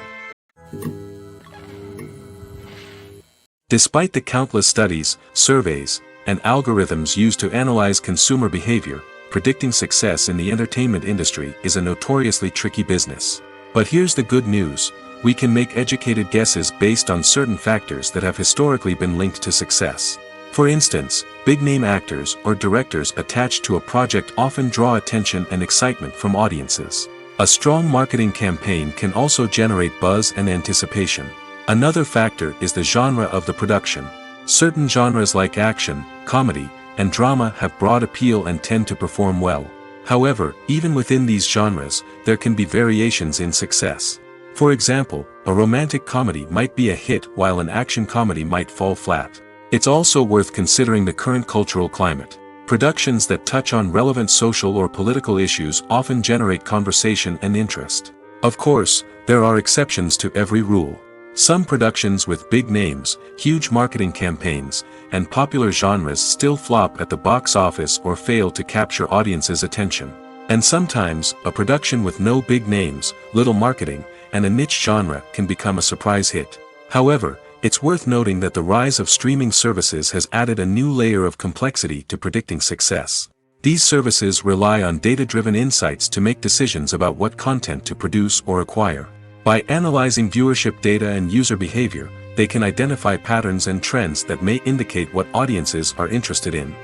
Despite the countless studies, surveys, and algorithms used to analyze consumer behavior, predicting success in the entertainment industry is a notoriously tricky business. But here's the good news: we can make educated guesses based on certain factors that have historically been linked to success. For instance, big-name actors or directors attached to a project often draw attention and excitement from audiences. A strong marketing campaign can also generate buzz and anticipation. Another factor is the genre of the production. Certain genres like action, comedy, and drama have broad appeal and tend to perform well. However, even within these genres, there can be variations in success. For example, a romantic comedy might be a hit while an action comedy might fall flat. It's also worth considering the current cultural climate. Productions that touch on relevant social or political issues often generate conversation and interest. Of course, there are exceptions to every rule. Some productions with big names, huge marketing campaigns, and popular genres still flop at the box office or fail to capture audiences' attention. And sometimes, a production with no big names, little marketing, and a niche genre can become a surprise hit. However, it's worth noting that the rise of streaming services has added a new layer of complexity to predicting success. These services rely on data-driven insights to make decisions about what content to produce or acquire. By analyzing viewership data and user behavior, they can identify patterns and trends that may indicate what audiences are interested in.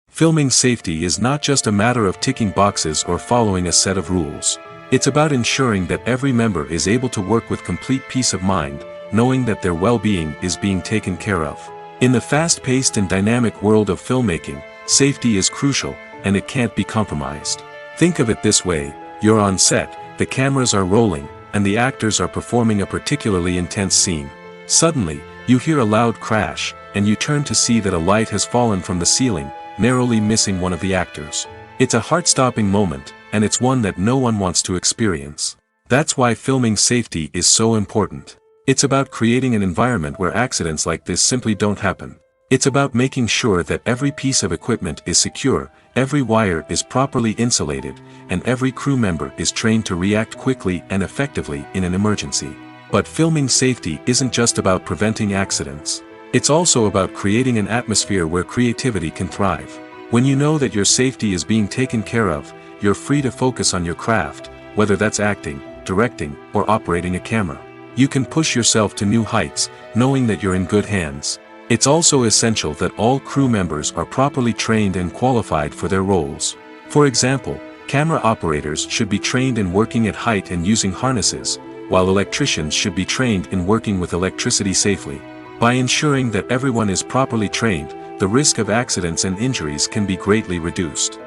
Filming safety is not just a matter of ticking boxes or following a set of rules. It's about ensuring that every member is able to work with complete peace of mind, knowing that their well-being is being taken care of. In the fast-paced and dynamic world of filmmaking, safety is crucial, and it can't be compromised. Think of it this way: you're on set, the cameras are rolling, and the actors are performing a particularly intense scene. Suddenly, you hear a loud crash, and you turn to see that a light has fallen from the ceiling, narrowly missing one of the actors. It's a heart-stopping moment, and it's one that no one wants to experience. That's why filming safety is so important. It's about creating an environment where accidents like this simply don't happen. It's about making sure that every piece of equipment is secure, every wire is properly insulated, and every crew member is trained to react quickly and effectively in an emergency. But filming safety isn't just about preventing accidents. It's also about creating an atmosphere where creativity can thrive. When you know that your safety is being taken care of, you're free to focus on your craft, whether that's acting, directing, or operating a camera. You can push yourself to new heights, knowing that you're in good hands. It's also essential that all crew members are properly trained and qualified for their roles. For example, camera operators should be trained in working at height and using harnesses, while electricians should be trained in working with electricity safely. By ensuring that everyone is properly trained, the risk of accidents and injuries can be greatly reduced.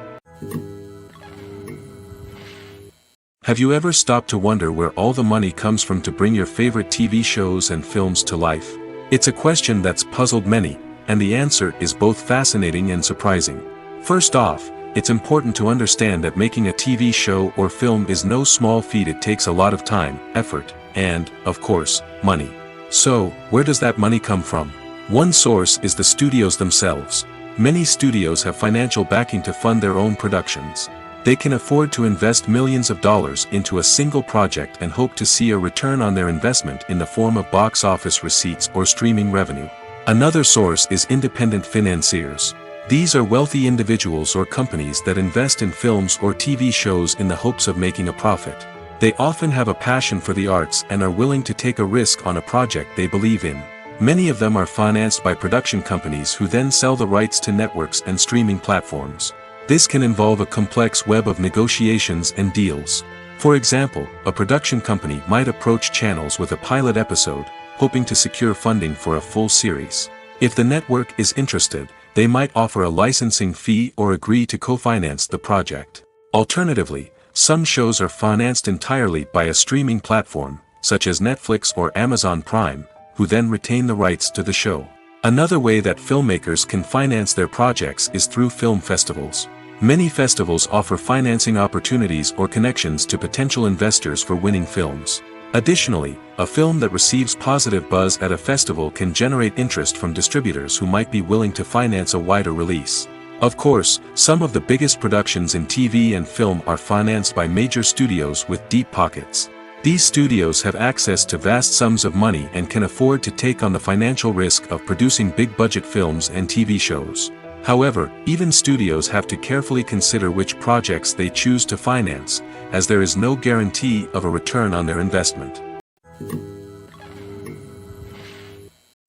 Have you ever stopped to wonder where all the money comes from to bring your favorite TV shows and films to life? It's a question that's puzzled many, and the answer is both fascinating and surprising. First off, it's important to understand that making a TV show or film is no small feat. It takes a lot of time, effort, and, of course, money. So, where does that money come from? One source is the studios themselves. Many studios have financial backing to fund their own productions. They can afford to invest millions of dollars into a single project and hope to see a return on their investment in the form of box office receipts or streaming revenue. Another source is independent financiers. These are wealthy individuals or companies that invest in films or TV shows in the hopes of making a profit. They often have a passion for the arts and are willing to take a risk on a project they believe in. Many of them are financed by production companies who then sell the rights to networks and streaming platforms. This can involve a complex web of negotiations and deals. For example, a production company might approach channels with a pilot episode, hoping to secure funding for a full series. If the network is interested, they might offer a licensing fee or agree to co-finance the project. Alternatively, some shows are financed entirely by a streaming platform, such as Netflix or Amazon Prime, who then retain the rights to the show. Another way that filmmakers can finance their projects is through film festivals. Many festivals offer financing opportunities or connections to potential investors for winning films. Additionally, a film that receives positive buzz at a festival can generate interest from distributors who might be willing to finance a wider release. Of course, some of the biggest productions in TV and film are financed by major studios with deep pockets. These studios have access to vast sums of money and can afford to take on the financial risk of producing big-budget films and TV shows. However, even studios have to carefully consider which projects they choose to finance, as there is no guarantee of a return on their investment.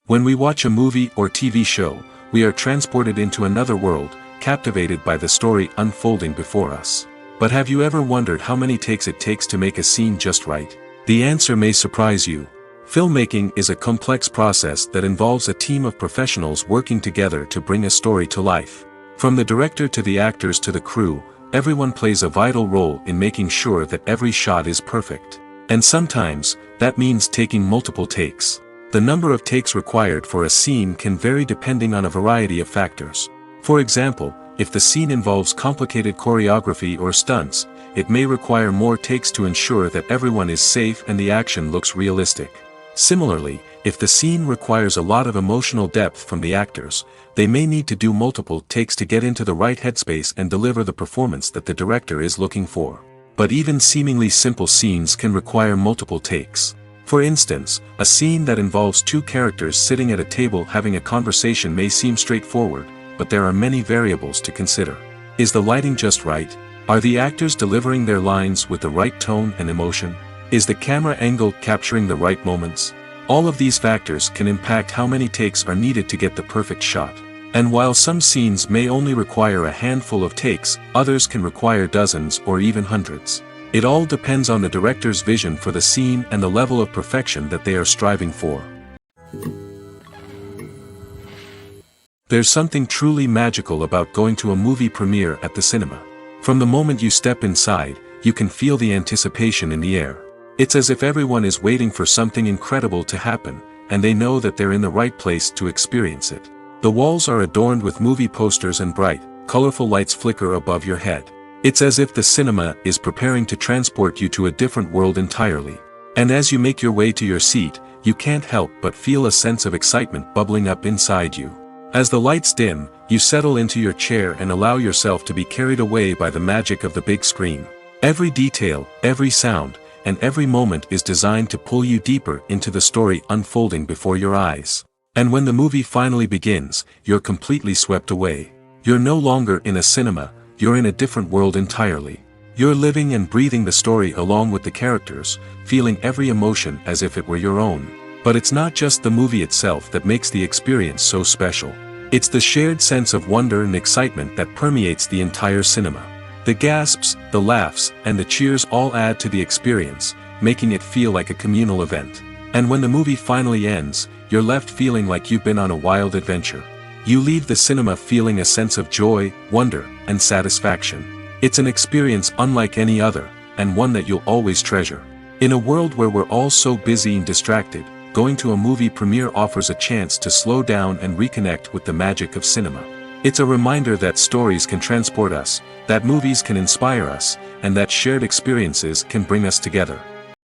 When we watch a movie or TV show, we are transported into another world, captivated by the story unfolding before us. But have you ever wondered how many takes it takes to make a scene just right? The answer may surprise you. Filmmaking is a complex process that involves a team of professionals working together to bring a story to life. From the director to the actors to the crew, everyone plays a vital role in making sure that every shot is perfect. And sometimes, that means taking multiple takes. The number of takes required for a scene can vary depending on a variety of factors. For example, if the scene involves complicated choreography or stunts, it may require more takes to ensure that everyone is safe and the action looks realistic. Similarly, if the scene requires a lot of emotional depth from the actors, they may need to do multiple takes to get into the right headspace and deliver the performance that the director is looking for. But even seemingly simple scenes can require multiple takes. For instance, a scene that involves two characters sitting at a table having a conversation may seem straightforward, but there are many variables to consider. Is the lighting just right? Are the actors delivering their lines with the right tone and emotion? Is the camera angle capturing the right moments? All of these factors can impact how many takes are needed to get the perfect shot. And while some scenes may only require a handful of takes, others can require dozens or even hundreds. It all depends on the director's vision for the scene and the level of perfection that they are striving for. There's something truly magical about going to a movie premiere at the cinema. From the moment you step inside, you can feel the anticipation in the air. It's as if everyone is waiting for something incredible to happen, and they know that they're in the right place to experience it. The walls are adorned with movie posters and bright, colorful lights flicker above your head. It's as if the cinema is preparing to transport you to a different world entirely. And as you make your way to your seat, you can't help but feel a sense of excitement bubbling up inside you. As the lights dim, you settle into your chair and allow yourself to be carried away by the magic of the big screen. Every detail, every sound, and every moment is designed to pull you deeper into the story unfolding before your eyes. And when the movie finally begins, you're completely swept away. You're no longer in a cinema, you're in a different world entirely. You're living and breathing the story along with the characters, feeling every emotion as if it were your own. But it's not just the movie itself that makes the experience so special. It's the shared sense of wonder and excitement that permeates the entire cinema. The gasps, the laughs, and the cheers all add to the experience, making it feel like a communal event. And when the movie finally ends, you're left feeling like you've been on a wild adventure. You leave the cinema feeling a sense of joy, wonder, and satisfaction. It's an experience unlike any other, and one that you'll always treasure. In a world where we're all so busy and distracted, going to a movie premiere offers a chance to slow down and reconnect with the magic of cinema. It's a reminder that stories can transport us, that movies can inspire us, and that shared experiences can bring us together.